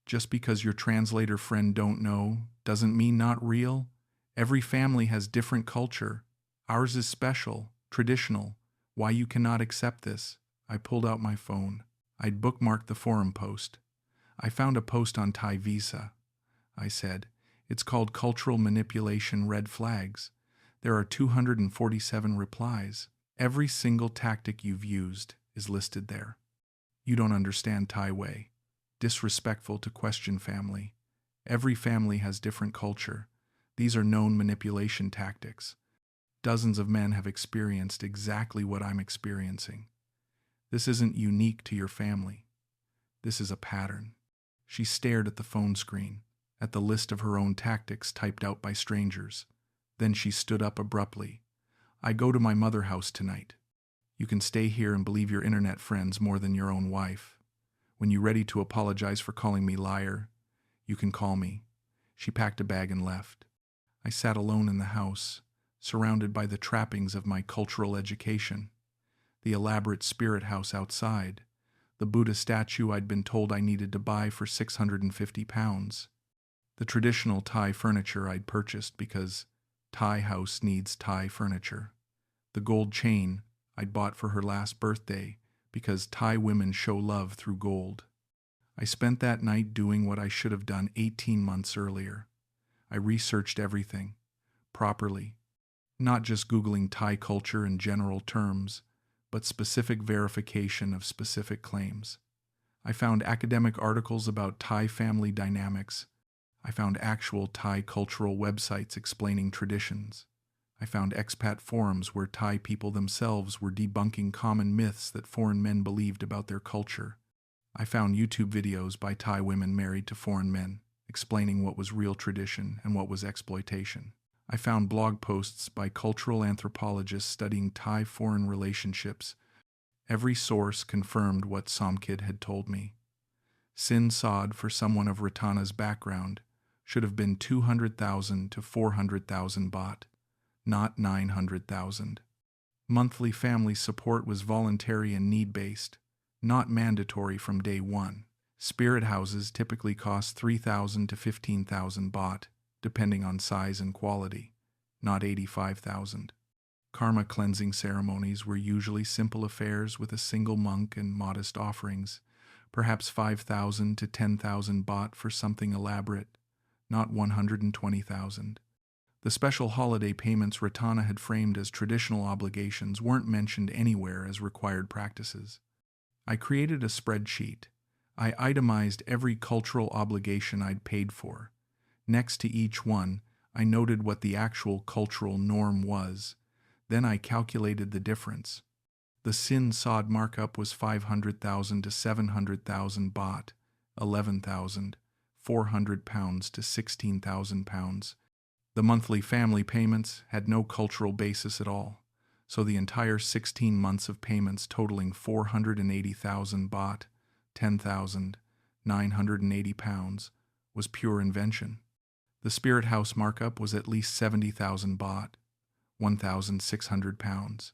Just because your translator friend don't know doesn't mean not real. Every family has different culture. Ours is special, traditional. Why you cannot accept this? I pulled out my phone. I'd bookmarked the forum post. I found a post on Thai Visa. I said, it's called Cultural Manipulation Red Flags. There are 247 replies. Every single tactic you've used is listed there. You don't understand Thai way. Disrespectful to question family. Every family has different culture. These are known manipulation tactics. Dozens of men have experienced exactly what I'm experiencing. This isn't unique to your family. This is a pattern. She stared at the phone screen, at the list of her own tactics typed out by strangers. Then she stood up abruptly. I go to my mother house tonight. You can stay here and believe your internet friends more than your own wife. When you're ready to apologize for calling me liar, you can call me. She packed a bag and left. I sat alone in the house, surrounded by the trappings of my cultural education. the elaborate spirit house outside, the Buddha statue I'd been told I needed to buy for £650, the traditional Thai furniture I'd purchased because Thai house needs Thai furniture, the gold chain I'd bought for her last birthday because Thai women show love through gold. I spent that night doing what I should have done 18 months earlier. I researched everything, properly, not just Googling Thai culture in general terms, but specific verification of specific claims. I found academic articles about Thai family dynamics. I found actual Thai cultural websites explaining traditions. I found expat forums where Thai people themselves were debunking common myths that foreign men believed about their culture. I found YouTube videos by Thai women married to foreign men, explaining what was real tradition and what was exploitation. I found blog posts by cultural anthropologists studying Thai-foreign relationships. Every source confirmed what Somkid had told me. Sin Sod for someone of Ratana's background should have been 200,000 to 400,000 baht, not 900,000. Monthly family support was voluntary and need-based, not mandatory from day one. Spirit houses typically cost 3,000 to 15,000 baht, depending on size and quality, not 85,000. Karma cleansing ceremonies were usually simple affairs with a single monk and modest offerings, perhaps 5,000 to 10,000 baht for something elaborate, not 120,000. The special holiday payments Ratana had framed as traditional obligations weren't mentioned anywhere as required practices. I created a spreadsheet. I itemized every cultural obligation I'd paid for. Next to each one, I noted what the actual cultural norm was. Then I calculated the difference. The Sin Sod markup was 500,000 to 700,000 baht, 11,400 pounds to 16,000 pounds. The monthly family payments had no cultural basis at all, so the entire 16 months of payments totaling 480,000 baht, 10,980 pounds, was pure invention. The Spirit House markup was at least 70,000 baht, 1,600 pounds.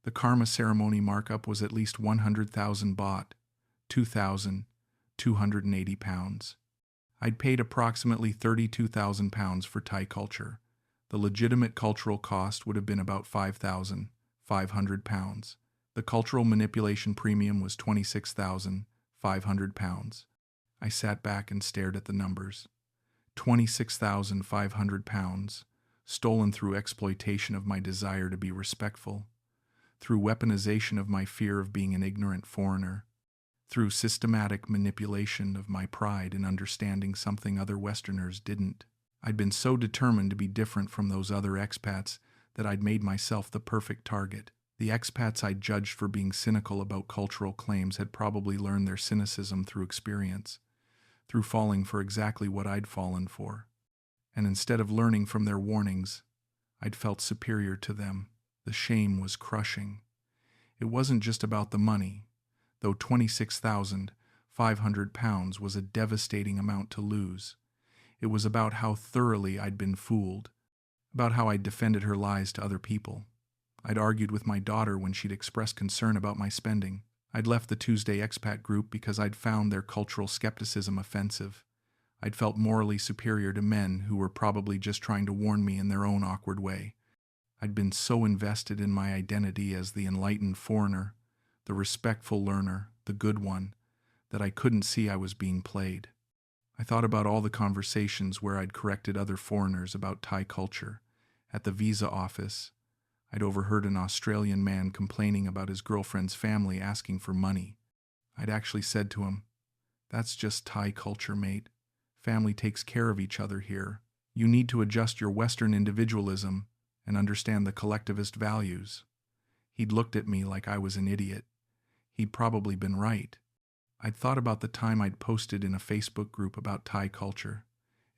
The Karma ceremony markup was at least 100,000 baht, 2,280 pounds. I'd paid approximately 32,000 pounds for Thai culture. The legitimate cultural cost would have been about 5,500 pounds. The cultural manipulation premium was 26,500 pounds. I sat back and stared at the numbers. 26,500 pounds, stolen through exploitation of my desire to be respectful, through weaponization of my fear of being an ignorant foreigner, through systematic manipulation of my pride in understanding something other Westerners didn't. I'd been so determined to be different from those other expats that I'd made myself the perfect target. The expats I'd judged for being cynical about cultural claims had probably learned their cynicism through experience, through falling for exactly what I'd fallen for. And instead of learning from their warnings, I'd felt superior to them. The shame was crushing. It wasn't just about the money, though 26,500 pounds was a devastating amount to lose. It was about how thoroughly I'd been fooled, about how I'd defended her lies to other people. I'd argued with my daughter when she'd expressed concern about my spending. I'd left the Tuesday expat group because I'd found their cultural skepticism offensive. I'd felt morally superior to men who were probably just trying to warn me in their own awkward way. I'd been so invested in my identity as the enlightened foreigner, the respectful learner, the good one, that I couldn't see I was being played. I thought about all the conversations where I'd corrected other foreigners about Thai culture. At the visa office, I'd overheard an Australian man complaining about his girlfriend's family asking for money. I'd actually said to him, "That's just Thai culture, mate. Family takes care of each other here. You need to adjust your Western individualism and understand the collectivist values." He'd looked at me like I was an idiot. He'd probably been right. I'd thought about the time I'd posted in a Facebook group about Thai culture,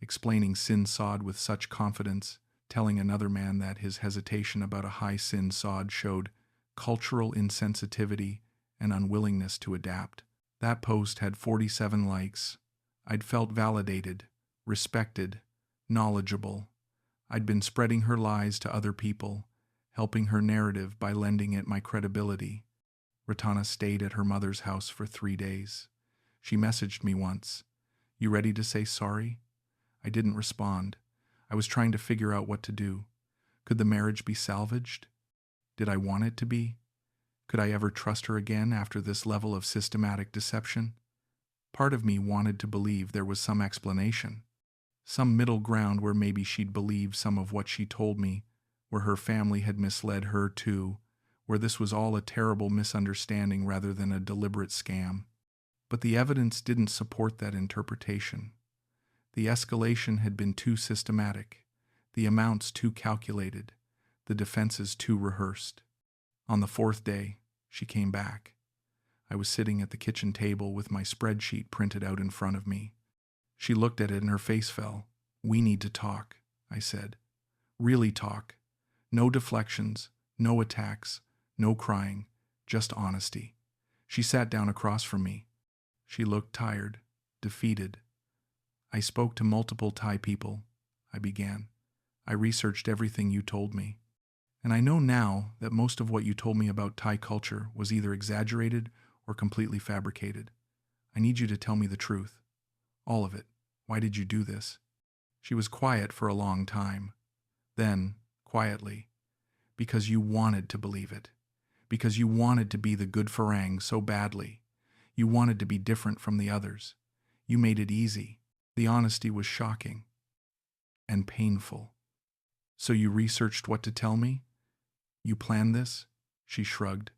explaining Sin Sod with such confidence, telling another man that his hesitation about a high Sin Sod showed cultural insensitivity and unwillingness to adapt. That post had 47 likes. I'd felt validated, respected, knowledgeable. I'd been spreading her lies to other people, helping her narrative by lending it my credibility. Ratana stayed at her mother's house for 3 days. She messaged me once. You ready to say sorry? I didn't respond. I was trying to figure out what to do. Could the marriage be salvaged? Did I want it to be? Could I ever trust her again after this level of systematic deception? Part of me wanted to believe there was some explanation. Some middle ground where maybe she'd believe some of what she told me, where her family had misled her too, where this was all a terrible misunderstanding rather than a deliberate scam. But the evidence didn't support that interpretation. The escalation had been too systematic, the amounts too calculated, the defenses too rehearsed. On the 4th day, she came back. I was sitting at the kitchen table with my spreadsheet printed out in front of me. She looked at it and her face fell. We need to talk, I said. Really talk. No deflections, no attacks, no crying, just honesty. She sat down across from me. She looked tired, defeated. I spoke to multiple Thai people, I began. I researched everything you told me. And I know now that most of what you told me about Thai culture was either exaggerated or completely fabricated. I need you to tell me the truth. All of it. Why did you do this? She was quiet for a long time. Then, quietly, because you wanted to believe it. Because you wanted to be the good Farang so badly. You wanted to be different from the others. You made it easy. The honesty was shocking and painful. So you researched what to tell me? You planned this? She shrugged.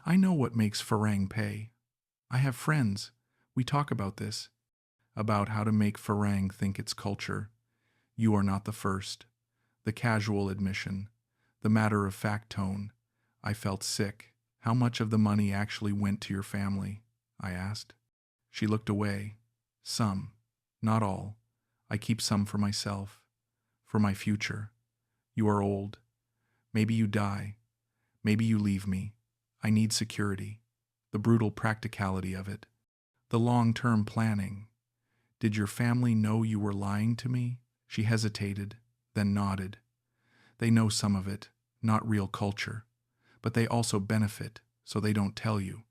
I know what makes Farang pay. I have friends. We talk about this. About how to make Farang think it's culture. You are not the first. The casual admission. The matter-of-fact tone. I felt sick. How much of the money actually went to your family? I asked. She looked away. Some. Not all. I keep some for myself. For my future. You are old. Maybe you die. Maybe you leave me. I need security. The brutal practicality of it. The long-term planning. Did your family know you were lying to me? She hesitated, then nodded. They know some of it, not real culture. But they also benefit, so they don't tell you.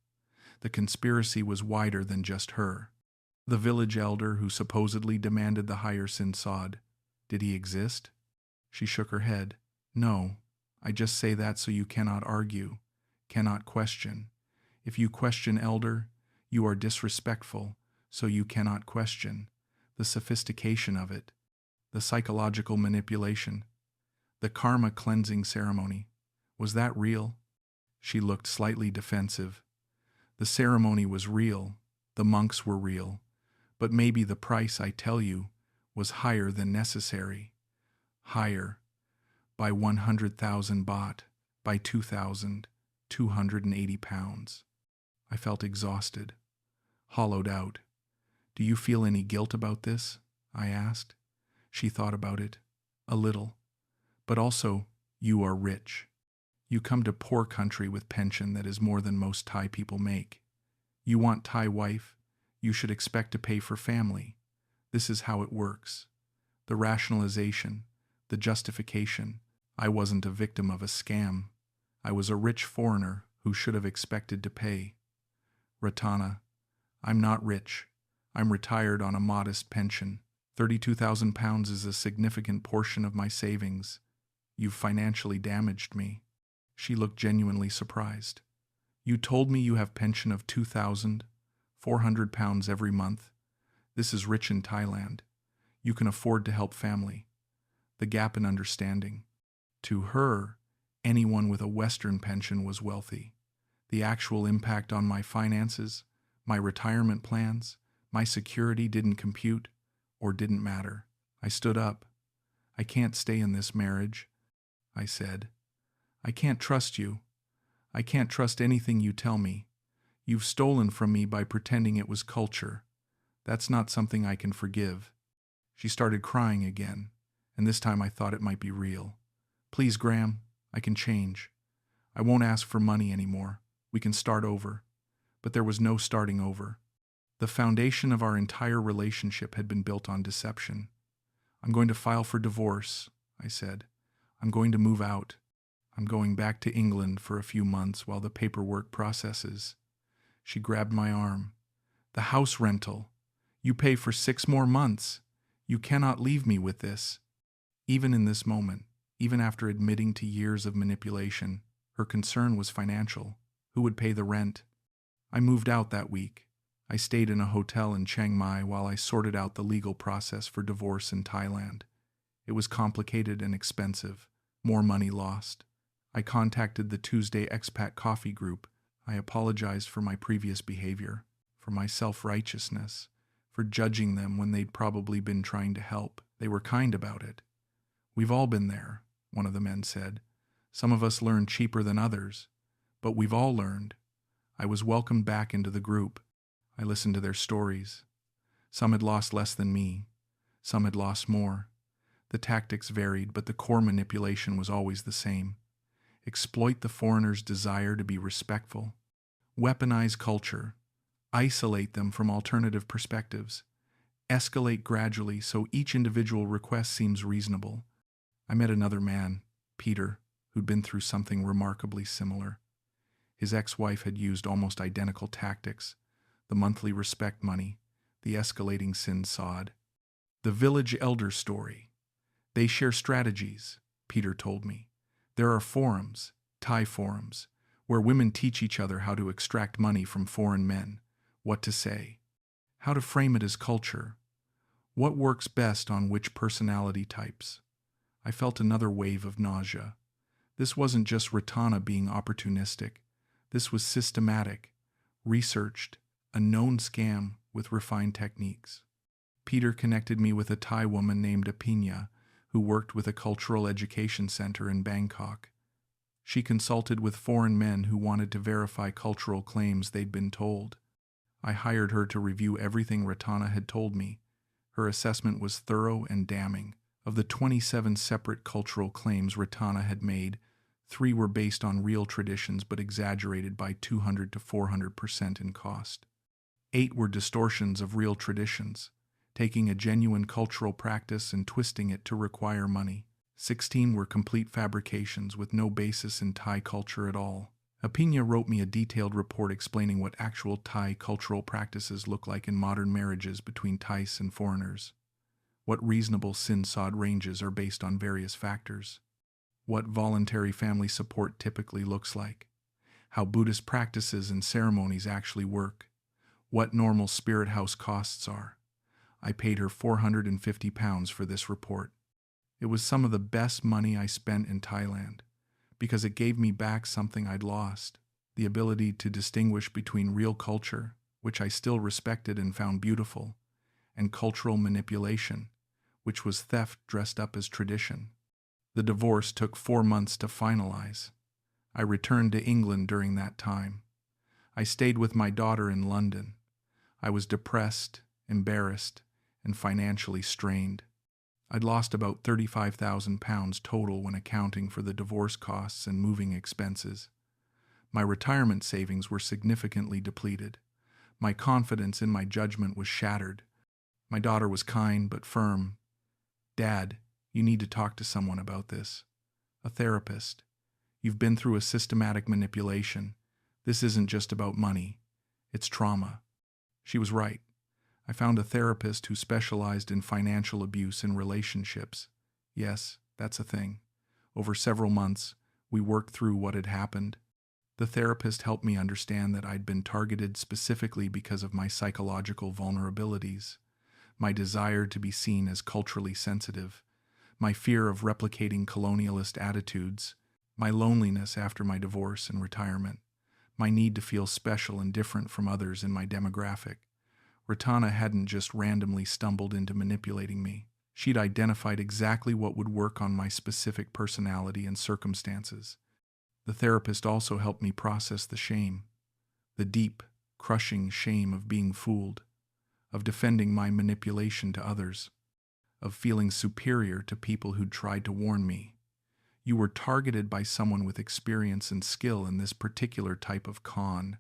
The conspiracy was wider than just her. The village elder who supposedly demanded the higher Sin Sod. Did he exist? She shook her head. No, I just say that so you cannot argue, cannot question. If you question elder, you are disrespectful, so you cannot question. The sophistication of it, the psychological manipulation, the karma cleansing ceremony. Was that real? She looked slightly defensive. The ceremony was real, the monks were real, but maybe the price, I tell you, was higher than necessary. Higher. By 100,000 baht, by 2,280 pounds. I felt exhausted, hollowed out. Do you feel any guilt about this? I asked. She thought about it. A little. But also, you are rich. You come to poor country with pension that is more than most Thai people make. You want Thai wife, you should expect to pay for family. This is how it works. The rationalization, the justification. I wasn't a victim of a scam. I was a rich foreigner who should have expected to pay. Ratana, I'm not rich. I'm retired on a modest pension. 32,000 pounds is a significant portion of my savings. You've financially damaged me. She looked genuinely surprised. You told me you have pension of 2,400 pounds every month. This is rich in Thailand. You can afford to help family. The gap in understanding. To her, anyone with a Western pension was wealthy. The actual impact on my finances, my retirement plans, my security didn't compute or didn't matter. I stood up. I can't stay in this marriage, I said. I can't trust you. I can't trust anything you tell me. You've stolen from me by pretending it was culture. That's not something I can forgive. She started crying again, and this time I thought it might be real. Please, Graham, I can change. I won't ask for money anymore. We can start over. But there was no starting over. The foundation of our entire relationship had been built on deception. I'm going to file for divorce, I said. I'm going to move out. I'm going back to England for a few months while the paperwork processes. She grabbed my arm. The house rental. You pay for 6 more months. You cannot leave me with this. Even in this moment, even after admitting to years of manipulation, her concern was financial. Who would pay the rent? I moved out that week. I stayed in a hotel in Chiang Rai while I sorted out the legal process for divorce in Thailand. It was complicated and expensive. More money lost. I contacted the Tuesday expat coffee group. I apologized for my previous behavior, for my self-righteousness, for judging them when they'd probably been trying to help. They were kind about it. We've all been there, one of the men said. Some of us learn cheaper than others, but we've all learned. I was welcomed back into the group. I listened to their stories. Some had lost less than me. Some had lost more. The tactics varied, but the core manipulation was always the same. Exploit the foreigner's desire to be respectful. Weaponize culture. Isolate them from alternative perspectives. Escalate gradually so each individual request seems reasonable. I met another man, Peter, who'd been through something remarkably similar. His ex-wife had used almost identical tactics: the monthly respect money, the escalating Sin Sod. The village elder story. They share strategies, Peter told me. There are forums, Thai forums, where women teach each other how to extract money from foreign men, what to say, how to frame it as culture, what works best on which personality types. I felt another wave of nausea. This wasn't just Ratana being opportunistic. This was systematic, researched, a known scam with refined techniques. Peter connected me with a Thai woman named Apinya, who worked with a cultural education center in Bangkok. She consulted with foreign men who wanted to verify cultural claims they'd been told. I hired her to review everything Ratana had told me. Her assessment was thorough and damning. Of the 27 separate cultural claims Ratana had made, 3 were based on real traditions but exaggerated by 200 to 400% in cost. 8 were distortions of real traditions, taking a genuine cultural practice and twisting it to require money. 16 were complete fabrications with no basis in Thai culture at all. Apinya wrote me a detailed report explaining what actual Thai cultural practices look like in modern marriages between Thais and foreigners, what reasonable Sin Sod ranges are based on various factors, what voluntary family support typically looks like, how Buddhist practices and ceremonies actually work, what normal spirit house costs are. I paid her £450 for this report. It was some of the best money I spent in Thailand, because it gave me back something I'd lost, the ability to distinguish between real culture, which I still respected and found beautiful, and cultural manipulation, which was theft dressed up as tradition. The divorce took 4 months to finalize. I returned to England during that time. I stayed with my daughter in London. I was depressed, embarrassed, and financially strained. I'd lost about £35,000 total when accounting for the divorce costs and moving expenses. My retirement savings were significantly depleted. My confidence in my judgment was shattered. My daughter was kind but firm. "Dad, you need to talk to someone about this. A therapist. You've been through a systematic manipulation. This isn't just about money. It's trauma." She was right. I found a therapist who specialized in financial abuse in relationships. Yes, that's a thing. Over several months, we worked through what had happened. The therapist helped me understand that I'd been targeted specifically because of my psychological vulnerabilities, my desire to be seen as culturally sensitive, my fear of replicating colonialist attitudes, my loneliness after my divorce and retirement, my need to feel special and different from others in my demographic. Ratana hadn't just randomly stumbled into manipulating me. She'd identified exactly what would work on my specific personality and circumstances. The therapist also helped me process the shame, the deep, crushing shame of being fooled, of defending my manipulation to others, of feeling superior to people who'd tried to warn me. "You were targeted by someone with experience and skill in this particular type of con,"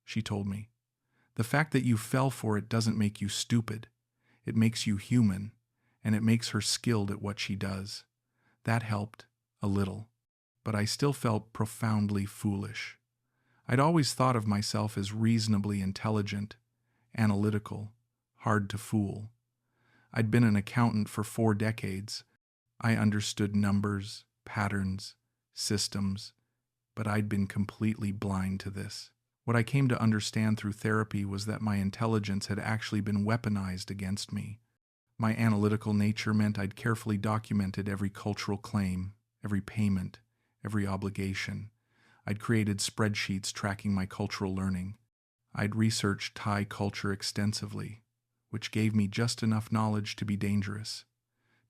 she told me. "The fact that you fell for it doesn't make you stupid. It makes you human, and it makes her skilled at what she does." That helped, a little. but I still felt profoundly foolish. I'd always thought of myself as reasonably intelligent, analytical, hard to fool. I'd been an accountant for 4 decades. I understood numbers, patterns, systems, but I'd been completely blind to this. What I came to understand through therapy was that my intelligence had actually been weaponized against me. My analytical nature meant I'd carefully documented every cultural claim, every payment, every obligation. I'd created spreadsheets tracking my cultural learning. I'd researched Thai culture extensively, which gave me just enough knowledge to be dangerous,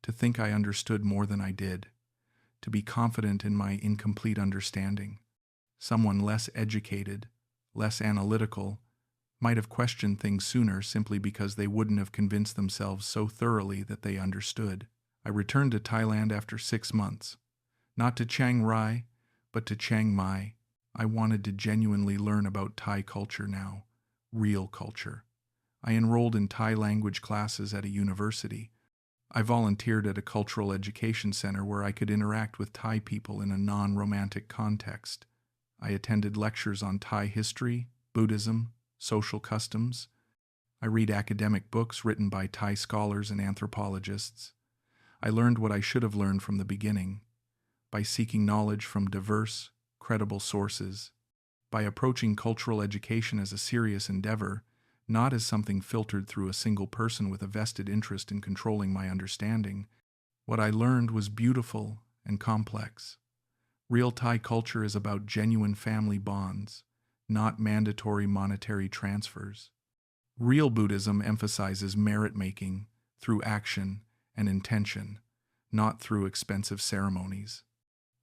to think I understood more than I did, to be confident in my incomplete understanding. Someone less educated, less analytical, might have questioned things sooner simply because they wouldn't have convinced themselves so thoroughly that they understood. I returned to Thailand after 6 months, not to Chiang Rai, but to Chiang Mai. I wanted to genuinely learn about Thai culture now, real culture. I enrolled in Thai language classes at a university. I volunteered at a cultural education center where I could interact with Thai people in a non-romantic context. I attended lectures on Thai history, Buddhism, social customs. I read academic books written by Thai scholars and anthropologists. I learned what I should have learned from the beginning, by seeking knowledge from diverse, credible sources, by approaching cultural education as a serious endeavor, not as something filtered through a single person with a vested interest in controlling my understanding. What I learned was beautiful and complex. Real Thai culture is about genuine family bonds, not mandatory monetary transfers. Real Buddhism emphasizes merit-making through action and intention, not through expensive ceremonies.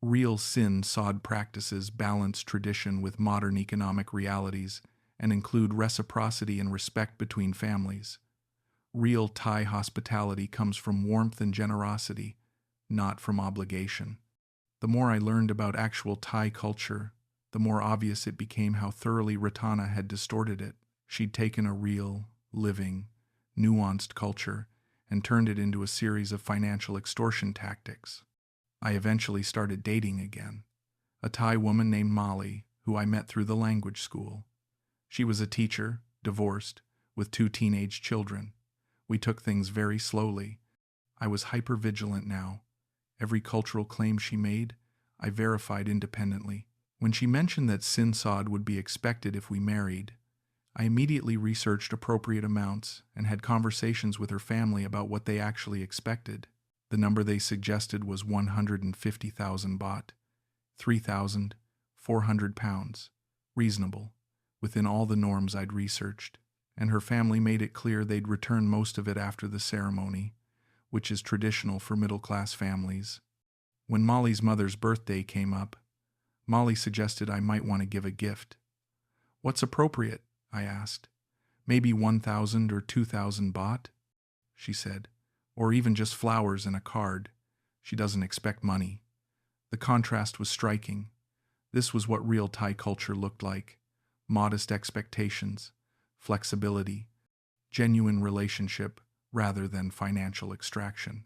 Real Sin Sod practices balance tradition with modern economic realities and include reciprocity and respect between families. Real Thai hospitality comes from warmth and generosity, not from obligation. The more I learned about actual Thai culture, the more obvious it became how thoroughly Ratana had distorted it. She'd taken a real, living, nuanced culture and turned it into a series of financial extortion tactics. I eventually started dating again, a Thai woman named Molly, who I met through the language school. She was a teacher, divorced, with 2 teenage children. We took things very slowly. I was hyper-vigilant now. Every cultural claim she made, I verified independently. When she mentioned that Sin Sod would be expected if we married, I immediately researched appropriate amounts and had conversations with her family about what they actually expected. The number they suggested was 150,000 baht, 3,400 pounds. Reasonable, within all the norms I'd researched, and her family made it clear they'd return most of it after the ceremony, which is traditional for middle-class families. When Molly's mother's birthday came up, Molly suggested I might want to give a gift. "What's appropriate?" I asked. "Maybe 1,000 or 2,000 baht?" she said. "Or even just flowers and a card. She doesn't expect money." The contrast was striking. This was what real Thai culture looked like. Modest expectations, flexibility, genuine relationship rather than financial extraction.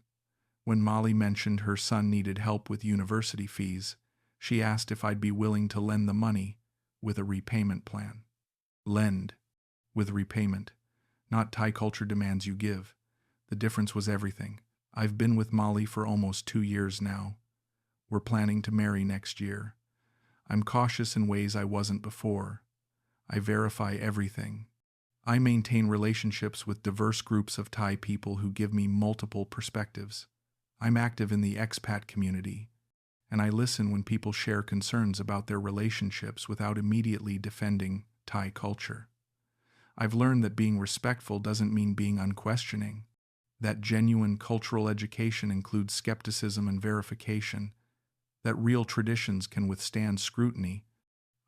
When Molly mentioned her son needed help with university fees, she asked if I'd be willing to lend the money with a repayment plan. Lend, with repayment. Not Thai culture demands you give. The difference was everything. I've been with Molly for almost 2 years now. We're planning to marry next year. I'm cautious in ways I wasn't before. I verify everything. I maintain relationships with diverse groups of Thai people who give me multiple perspectives. I'm active in the expat community, and I listen when people share concerns about their relationships without immediately defending Thai culture. I've learned that being respectful doesn't mean being unquestioning, that genuine cultural education includes skepticism and verification, that real traditions can withstand scrutiny.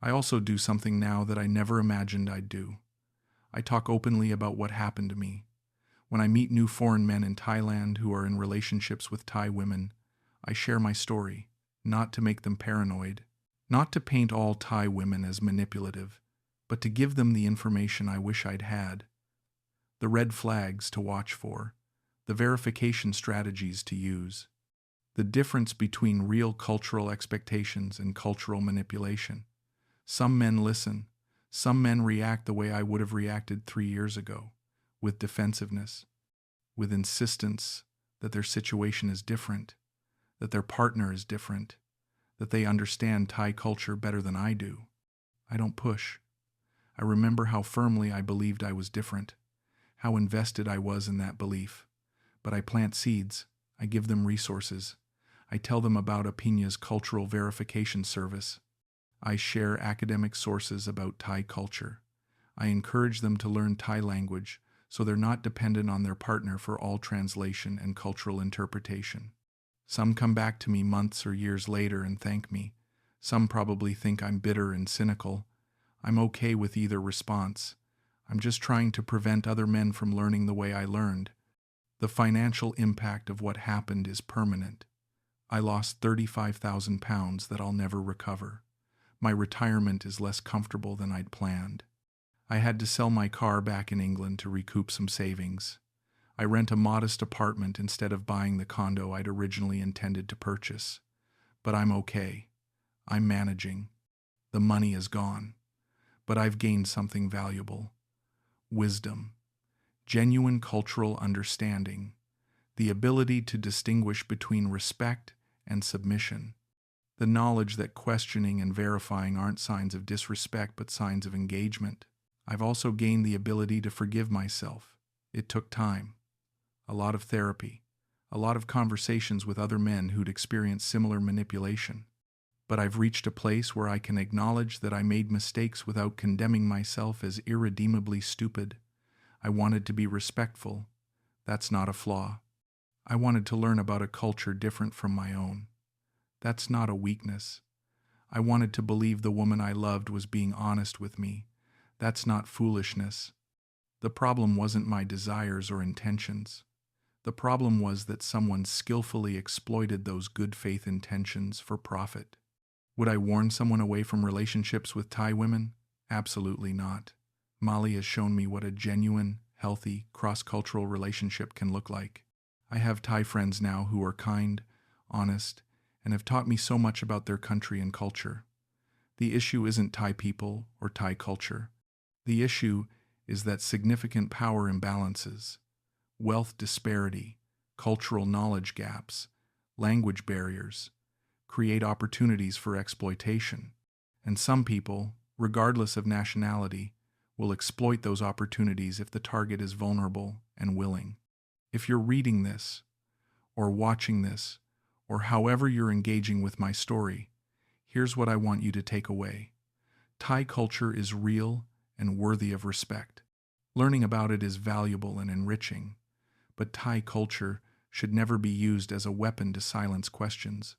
I also do something now that I never imagined I'd do. I talk openly about what happened to me. When I meet new foreign men in Thailand who are in relationships with Thai women, I share my story, not to make them paranoid, not to paint all Thai women as manipulative, but to give them the information I wish I'd had, the red flags to watch for, the verification strategies to use. The difference between real cultural expectations and cultural manipulation. Some men listen. Some men react the way I would have reacted 3 years ago, with defensiveness, with insistence that their situation is different, that their partner is different, that they understand Thai culture better than I do. I don't push. I remember how firmly I believed I was different, how invested I was in that belief. But I plant seeds. I give them resources. I tell them about Apina's cultural verification service. I share academic sources about Thai culture. I encourage them to learn Thai language so they're not dependent on their partner for all translation and cultural interpretation. Some come back to me months or years later and thank me. Some probably think I'm bitter and cynical. I'm okay with either response. I'm just trying to prevent other men from learning the way I learned. The financial impact of what happened is permanent. I lost 35,000 pounds that I'll never recover. My retirement is less comfortable than I'd planned. I had to sell my car back in England to recoup some savings. I rent a modest apartment instead of buying the condo I'd originally intended to purchase. But I'm okay. I'm managing. The money is gone. But I've gained something valuable. Wisdom. Genuine cultural understanding. The ability to distinguish between respect and submission. The knowledge that questioning and verifying aren't signs of disrespect but signs of engagement. I've also gained the ability to forgive myself. It took time. A lot of therapy. A lot of conversations with other men who'd experienced similar manipulation. But I've reached a place where I can acknowledge that I made mistakes without condemning myself as irredeemably stupid. I wanted to be respectful. That's not a flaw. I wanted to learn about a culture different from my own. That's not a weakness. I wanted to believe the woman I loved was being honest with me. That's not foolishness. The problem wasn't my desires or intentions. The problem was that someone skillfully exploited those good faith intentions for profit. Would I warn someone away from relationships with Thai women? Absolutely not. Mali has shown me what a genuine, healthy, cross-cultural relationship can look like. I have Thai friends now who are kind, honest, and have taught me so much about their country and culture. The issue isn't Thai people or Thai culture. The issue is that significant power imbalances, wealth disparity, cultural knowledge gaps, language barriers, create opportunities for exploitation. And some people, regardless of nationality, will exploit those opportunities if the target is vulnerable and willing. If you're reading this, or watching this, or however you're engaging with my story, here's what I want you to take away. Thai culture is real and worthy of respect. Learning about it is valuable and enriching, but Thai culture should never be used as a weapon to silence questions,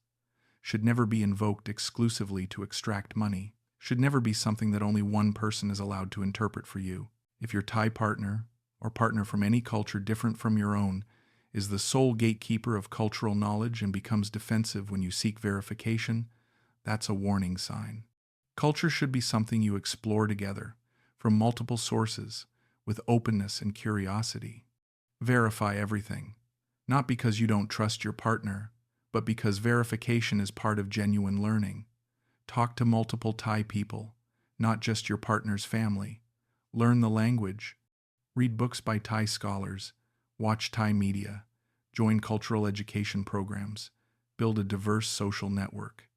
should never be invoked exclusively to extract money, should never be something that only one person is allowed to interpret for you. If your Thai partner, or partner from any culture different from your own, is the sole gatekeeper of cultural knowledge and becomes defensive when you seek verification, that's a warning sign. Culture should be something you explore together, from multiple sources, with openness and curiosity. Verify everything, not because you don't trust your partner, but because verification is part of genuine learning. Talk to multiple Thai people, not just your partner's family. Learn the language. Read books by Thai scholars. Watch Thai media. Join cultural education programs. Build a diverse social network.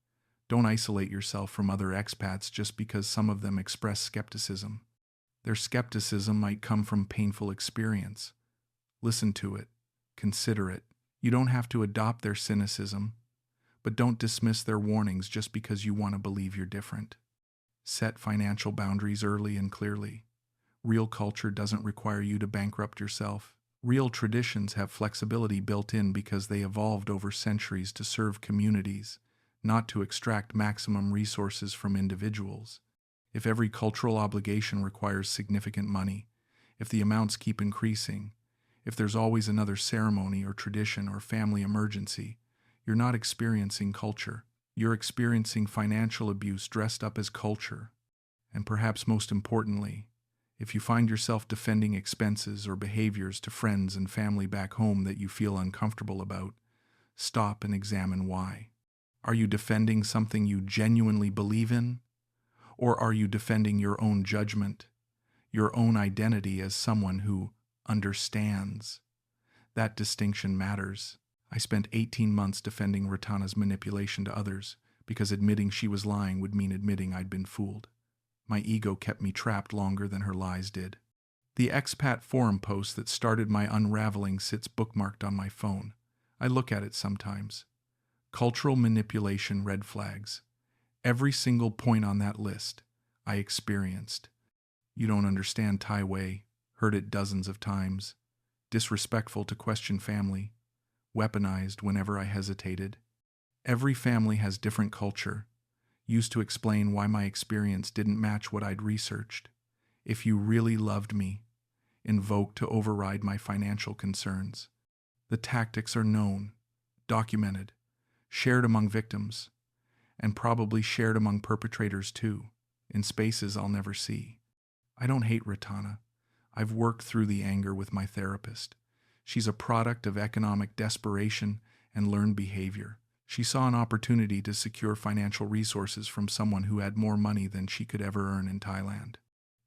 Don't isolate yourself from other expats just because some of them express skepticism. Their skepticism might come from painful experience. Listen to it. Consider it. You don't have to adopt their cynicism, but don't dismiss their warnings just because you want to believe you're different. Set financial boundaries early and clearly. Real culture doesn't require you to bankrupt yourself. Real traditions have flexibility built in because they evolved over centuries to serve communities, not to extract maximum resources from individuals. If every cultural obligation requires significant money, if the amounts keep increasing, if there's always another ceremony or tradition or family emergency, you're not experiencing culture. You're experiencing financial abuse dressed up as culture. And perhaps most importantly, if you find yourself defending expenses or behaviors to friends and family back home that you feel uncomfortable about, Stop and examine why. Are you defending something you genuinely believe in? Or are you defending your own judgment, your own identity as someone who understands? That distinction matters. I spent 18 months defending Ratana's manipulation to others because admitting she was lying would mean admitting I'd been fooled. My ego kept me trapped longer than her lies did. The expat forum post that started my unraveling sits bookmarked on my phone. I look at it sometimes. Cultural manipulation red flags. Every single point on that list I experienced. You don't understand Thai way, heard it dozens of times. Disrespectful to question family. Weaponized whenever I hesitated. Every family has different culture. Used to explain why my experience didn't match what I'd researched. If you really loved me, invoked to override my financial concerns. The tactics are known, documented, shared among victims, and probably shared among perpetrators too, in spaces I'll never see. I don't hate Ratana. I've worked through the anger with my therapist. She's a product of economic desperation and learned behavior. She saw an opportunity to secure financial resources from someone who had more money than she could ever earn in Thailand.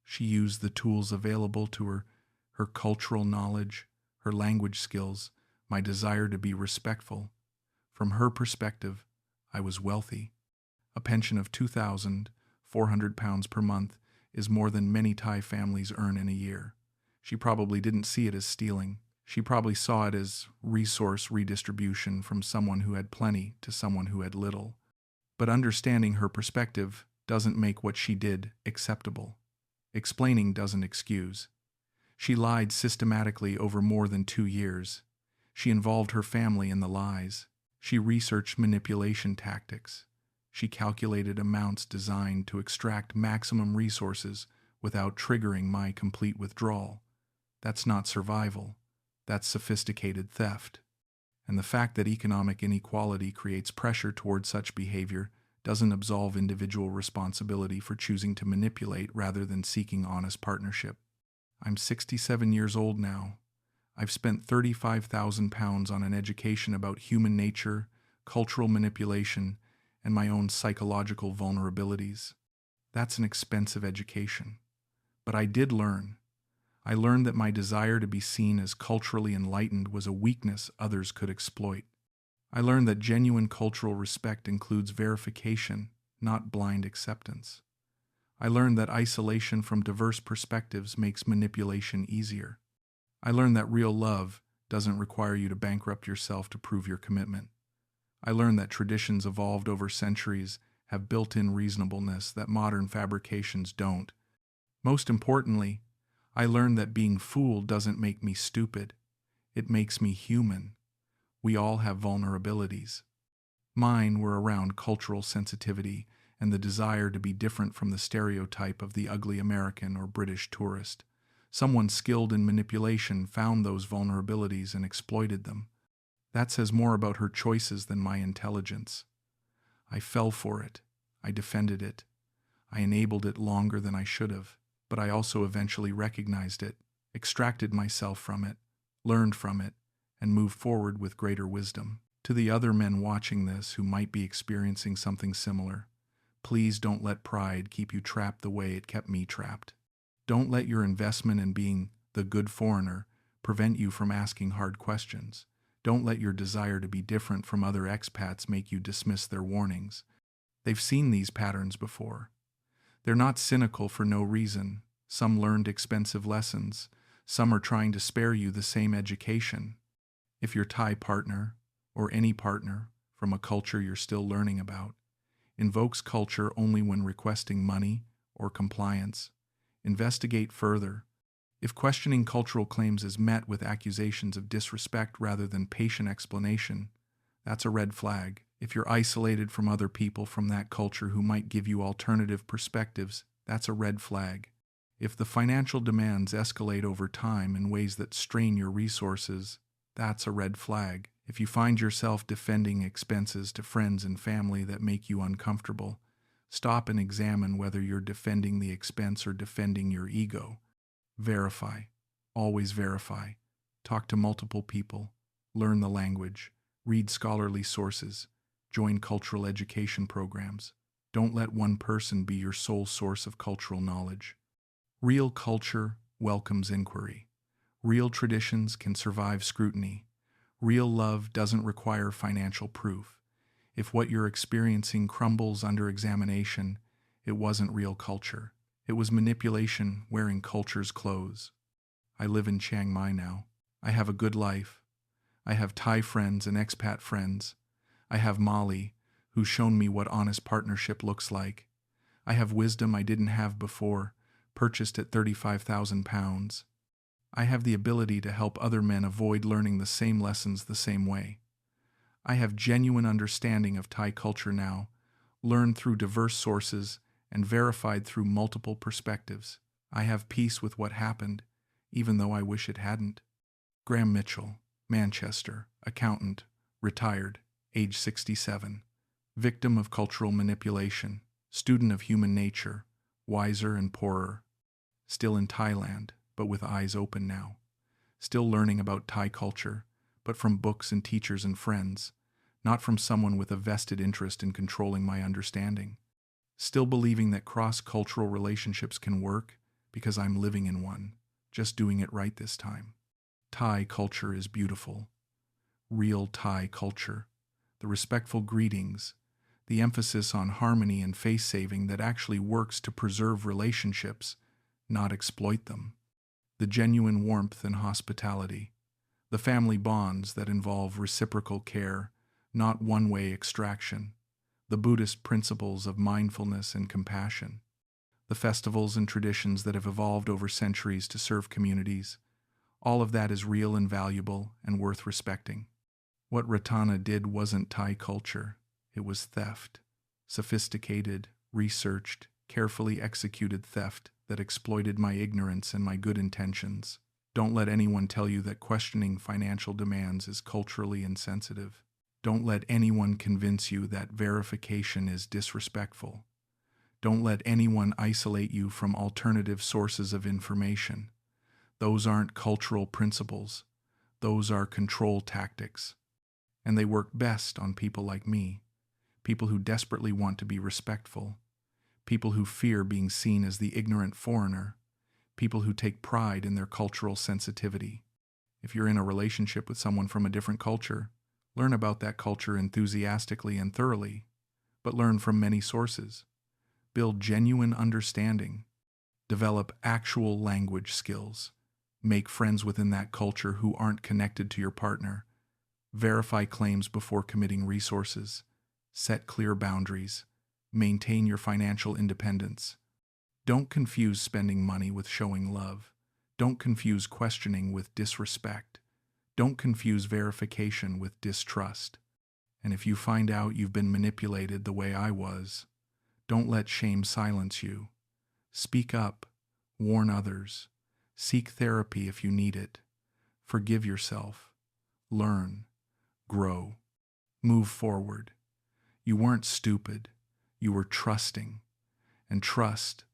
She used the tools available to her cultural knowledge, her language skills, my desire to be respectful. From her perspective, I was wealthy. A pension of 2,400 pounds per month is more than many Thai families earn in a year. She probably didn't see it as stealing. She probably saw it as resource redistribution from someone who had plenty to someone who had little. But understanding her perspective doesn't make what she did acceptable. Explaining doesn't excuse. She lied systematically over more than 2 years. She involved her family in the lies. She researched manipulation tactics. She calculated amounts designed to extract maximum resources without triggering my complete withdrawal. That's not survival. That's sophisticated theft. And the fact that economic inequality creates pressure towards such behavior doesn't absolve individual responsibility for choosing to manipulate rather than seeking honest partnership. I'm 67 years old now. I've spent 35,000 pounds on an education about human nature, cultural manipulation, and my own psychological vulnerabilities. That's an expensive education. But I did learn. I learned that my desire to be seen as culturally enlightened was a weakness others could exploit. I learned that genuine cultural respect includes verification, not blind acceptance. I learned that isolation from diverse perspectives makes manipulation easier. I learned that real love doesn't require you to bankrupt yourself to prove your commitment. I learned that traditions evolved over centuries have built-in reasonableness that modern fabrications don't. Most importantly, I learned that being fooled doesn't make me stupid. It makes me human. We all have vulnerabilities. Mine were around cultural sensitivity and the desire to be different from the stereotype of the ugly American or British tourist. Someone skilled in manipulation found those vulnerabilities and exploited them. That says more about her choices than my intelligence. I fell for it. I defended it. I enabled it longer than I should have. But I also eventually recognized it, extracted myself from it, learned from it, and moved forward with greater wisdom. To the other men watching this who might be experiencing something similar, please don't let pride keep you trapped the way it kept me trapped. Don't let your investment in being the good foreigner prevent you from asking hard questions. Don't let your desire to be different from other expats make you dismiss their warnings. They've seen these patterns before. They're not cynical for no reason. Some learned expensive lessons. Some are trying to spare you the same education. If your Thai partner, or any partner from a culture you're still learning about, invokes culture only when requesting money or compliance, investigate further. If questioning cultural claims is met with accusations of disrespect rather than patient explanation, that's a red flag. If you're isolated from other people from that culture who might give you alternative perspectives, that's a red flag. If the financial demands escalate over time in ways that strain your resources, that's a red flag. If you find yourself defending expenses to friends and family that make you uncomfortable, stop and examine whether you're defending the expense or defending your ego. Verify. Always verify. Talk to multiple people. Learn the language. Read scholarly sources. Join cultural education programs. Don't let one person be your sole source of cultural knowledge. Real culture welcomes inquiry. Real traditions can survive scrutiny. Real love doesn't require financial proof. If what you're experiencing crumbles under examination, it wasn't real culture. It was manipulation wearing culture's clothes. I live in Chiang Mai now. I have a good life. I have Thai friends and expat friends. I have Molly, who's shown me what honest partnership looks like. I have wisdom I didn't have before, purchased at £35,000. I have the ability to help other men avoid learning the same lessons the same way. I have genuine understanding of Thai culture now, learned through diverse sources and verified through multiple perspectives. I have peace with what happened, even though I wish it hadn't. Graham Mitchell, Manchester, accountant, retired, age 67. Victim of cultural manipulation, student of human nature, wiser and poorer. Still in Thailand, but with eyes open now. Still learning about Thai culture, but from books and teachers and friends, not from someone with a vested interest in controlling my understanding. Still believing that cross-cultural relationships can work because I'm living in one, just doing it right this time. Thai culture is beautiful. Real Thai culture. The respectful greetings, the emphasis on harmony and face-saving that actually works to preserve relationships, not exploit them. The genuine warmth and hospitality. The family bonds that involve reciprocal care, not one-way extraction. The Buddhist principles of mindfulness and compassion. The festivals and traditions that have evolved over centuries to serve communities. All of that is real and valuable and worth respecting. What Ratana did wasn't Thai culture. It was theft. Sophisticated, researched, carefully executed theft that exploited my ignorance and my good intentions. Don't let anyone tell you that questioning financial demands is culturally insensitive. Don't let anyone convince you that verification is disrespectful. Don't let anyone isolate you from alternative sources of information. Those aren't cultural principles. Those are control tactics. And they work best on people like me, people who desperately want to be respectful, people who fear being seen as the ignorant foreigner, people who take pride in their cultural sensitivity. If you're in a relationship with someone from a different culture, learn about that culture enthusiastically and thoroughly, but learn from many sources. Build genuine understanding. Develop actual language skills. Make friends within that culture who aren't connected to your partner. Verify claims before committing resources. Set clear boundaries. Maintain your financial independence. Don't confuse spending money with showing love. Don't confuse questioning with disrespect. Don't confuse verification with distrust. And if you find out you've been manipulated the way I was, don't let shame silence you. Speak up. Warn others. Seek therapy if you need it. Forgive yourself. Learn. Grow. Move forward. You weren't stupid. You were trusting. And trust,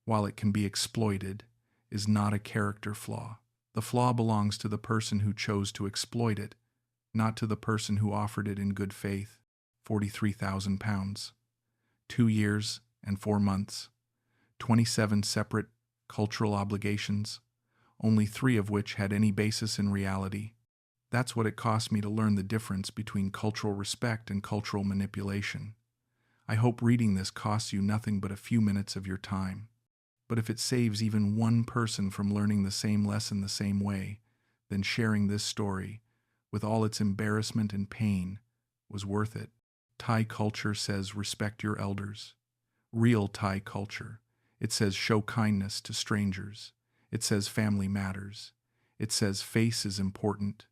while it can be exploited, is not a character flaw. The flaw belongs to the person who chose to exploit it, not to the person who offered it in good faith. £43,000. 2 years and 4 months. 27 separate cultural obligations, only 3 of which had any basis in reality. That's what it cost me to learn the difference between cultural respect and cultural manipulation. I hope reading this costs you nothing but a few minutes of your time. But if it saves even one person from learning the same lesson the same way, then sharing this story, with all its embarrassment and pain, was worth it. Thai culture says respect your elders. Real Thai culture. It says show kindness to strangers. It says family matters. It says face is important.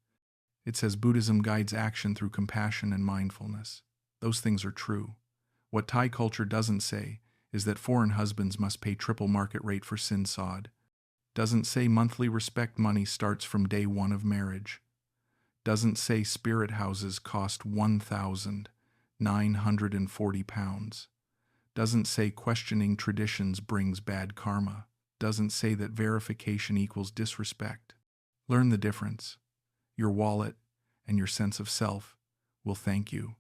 It says Buddhism guides action through compassion and mindfulness. Those things are true. What Thai culture doesn't say is that foreign husbands must pay triple market rate for Sin Sod. Doesn't say monthly respect money starts from day 1 of marriage. Doesn't say spirit houses cost £1,940. Doesn't say questioning traditions brings bad karma. Doesn't say that verification equals disrespect. Learn the difference. Your wallet and your sense of self will thank you.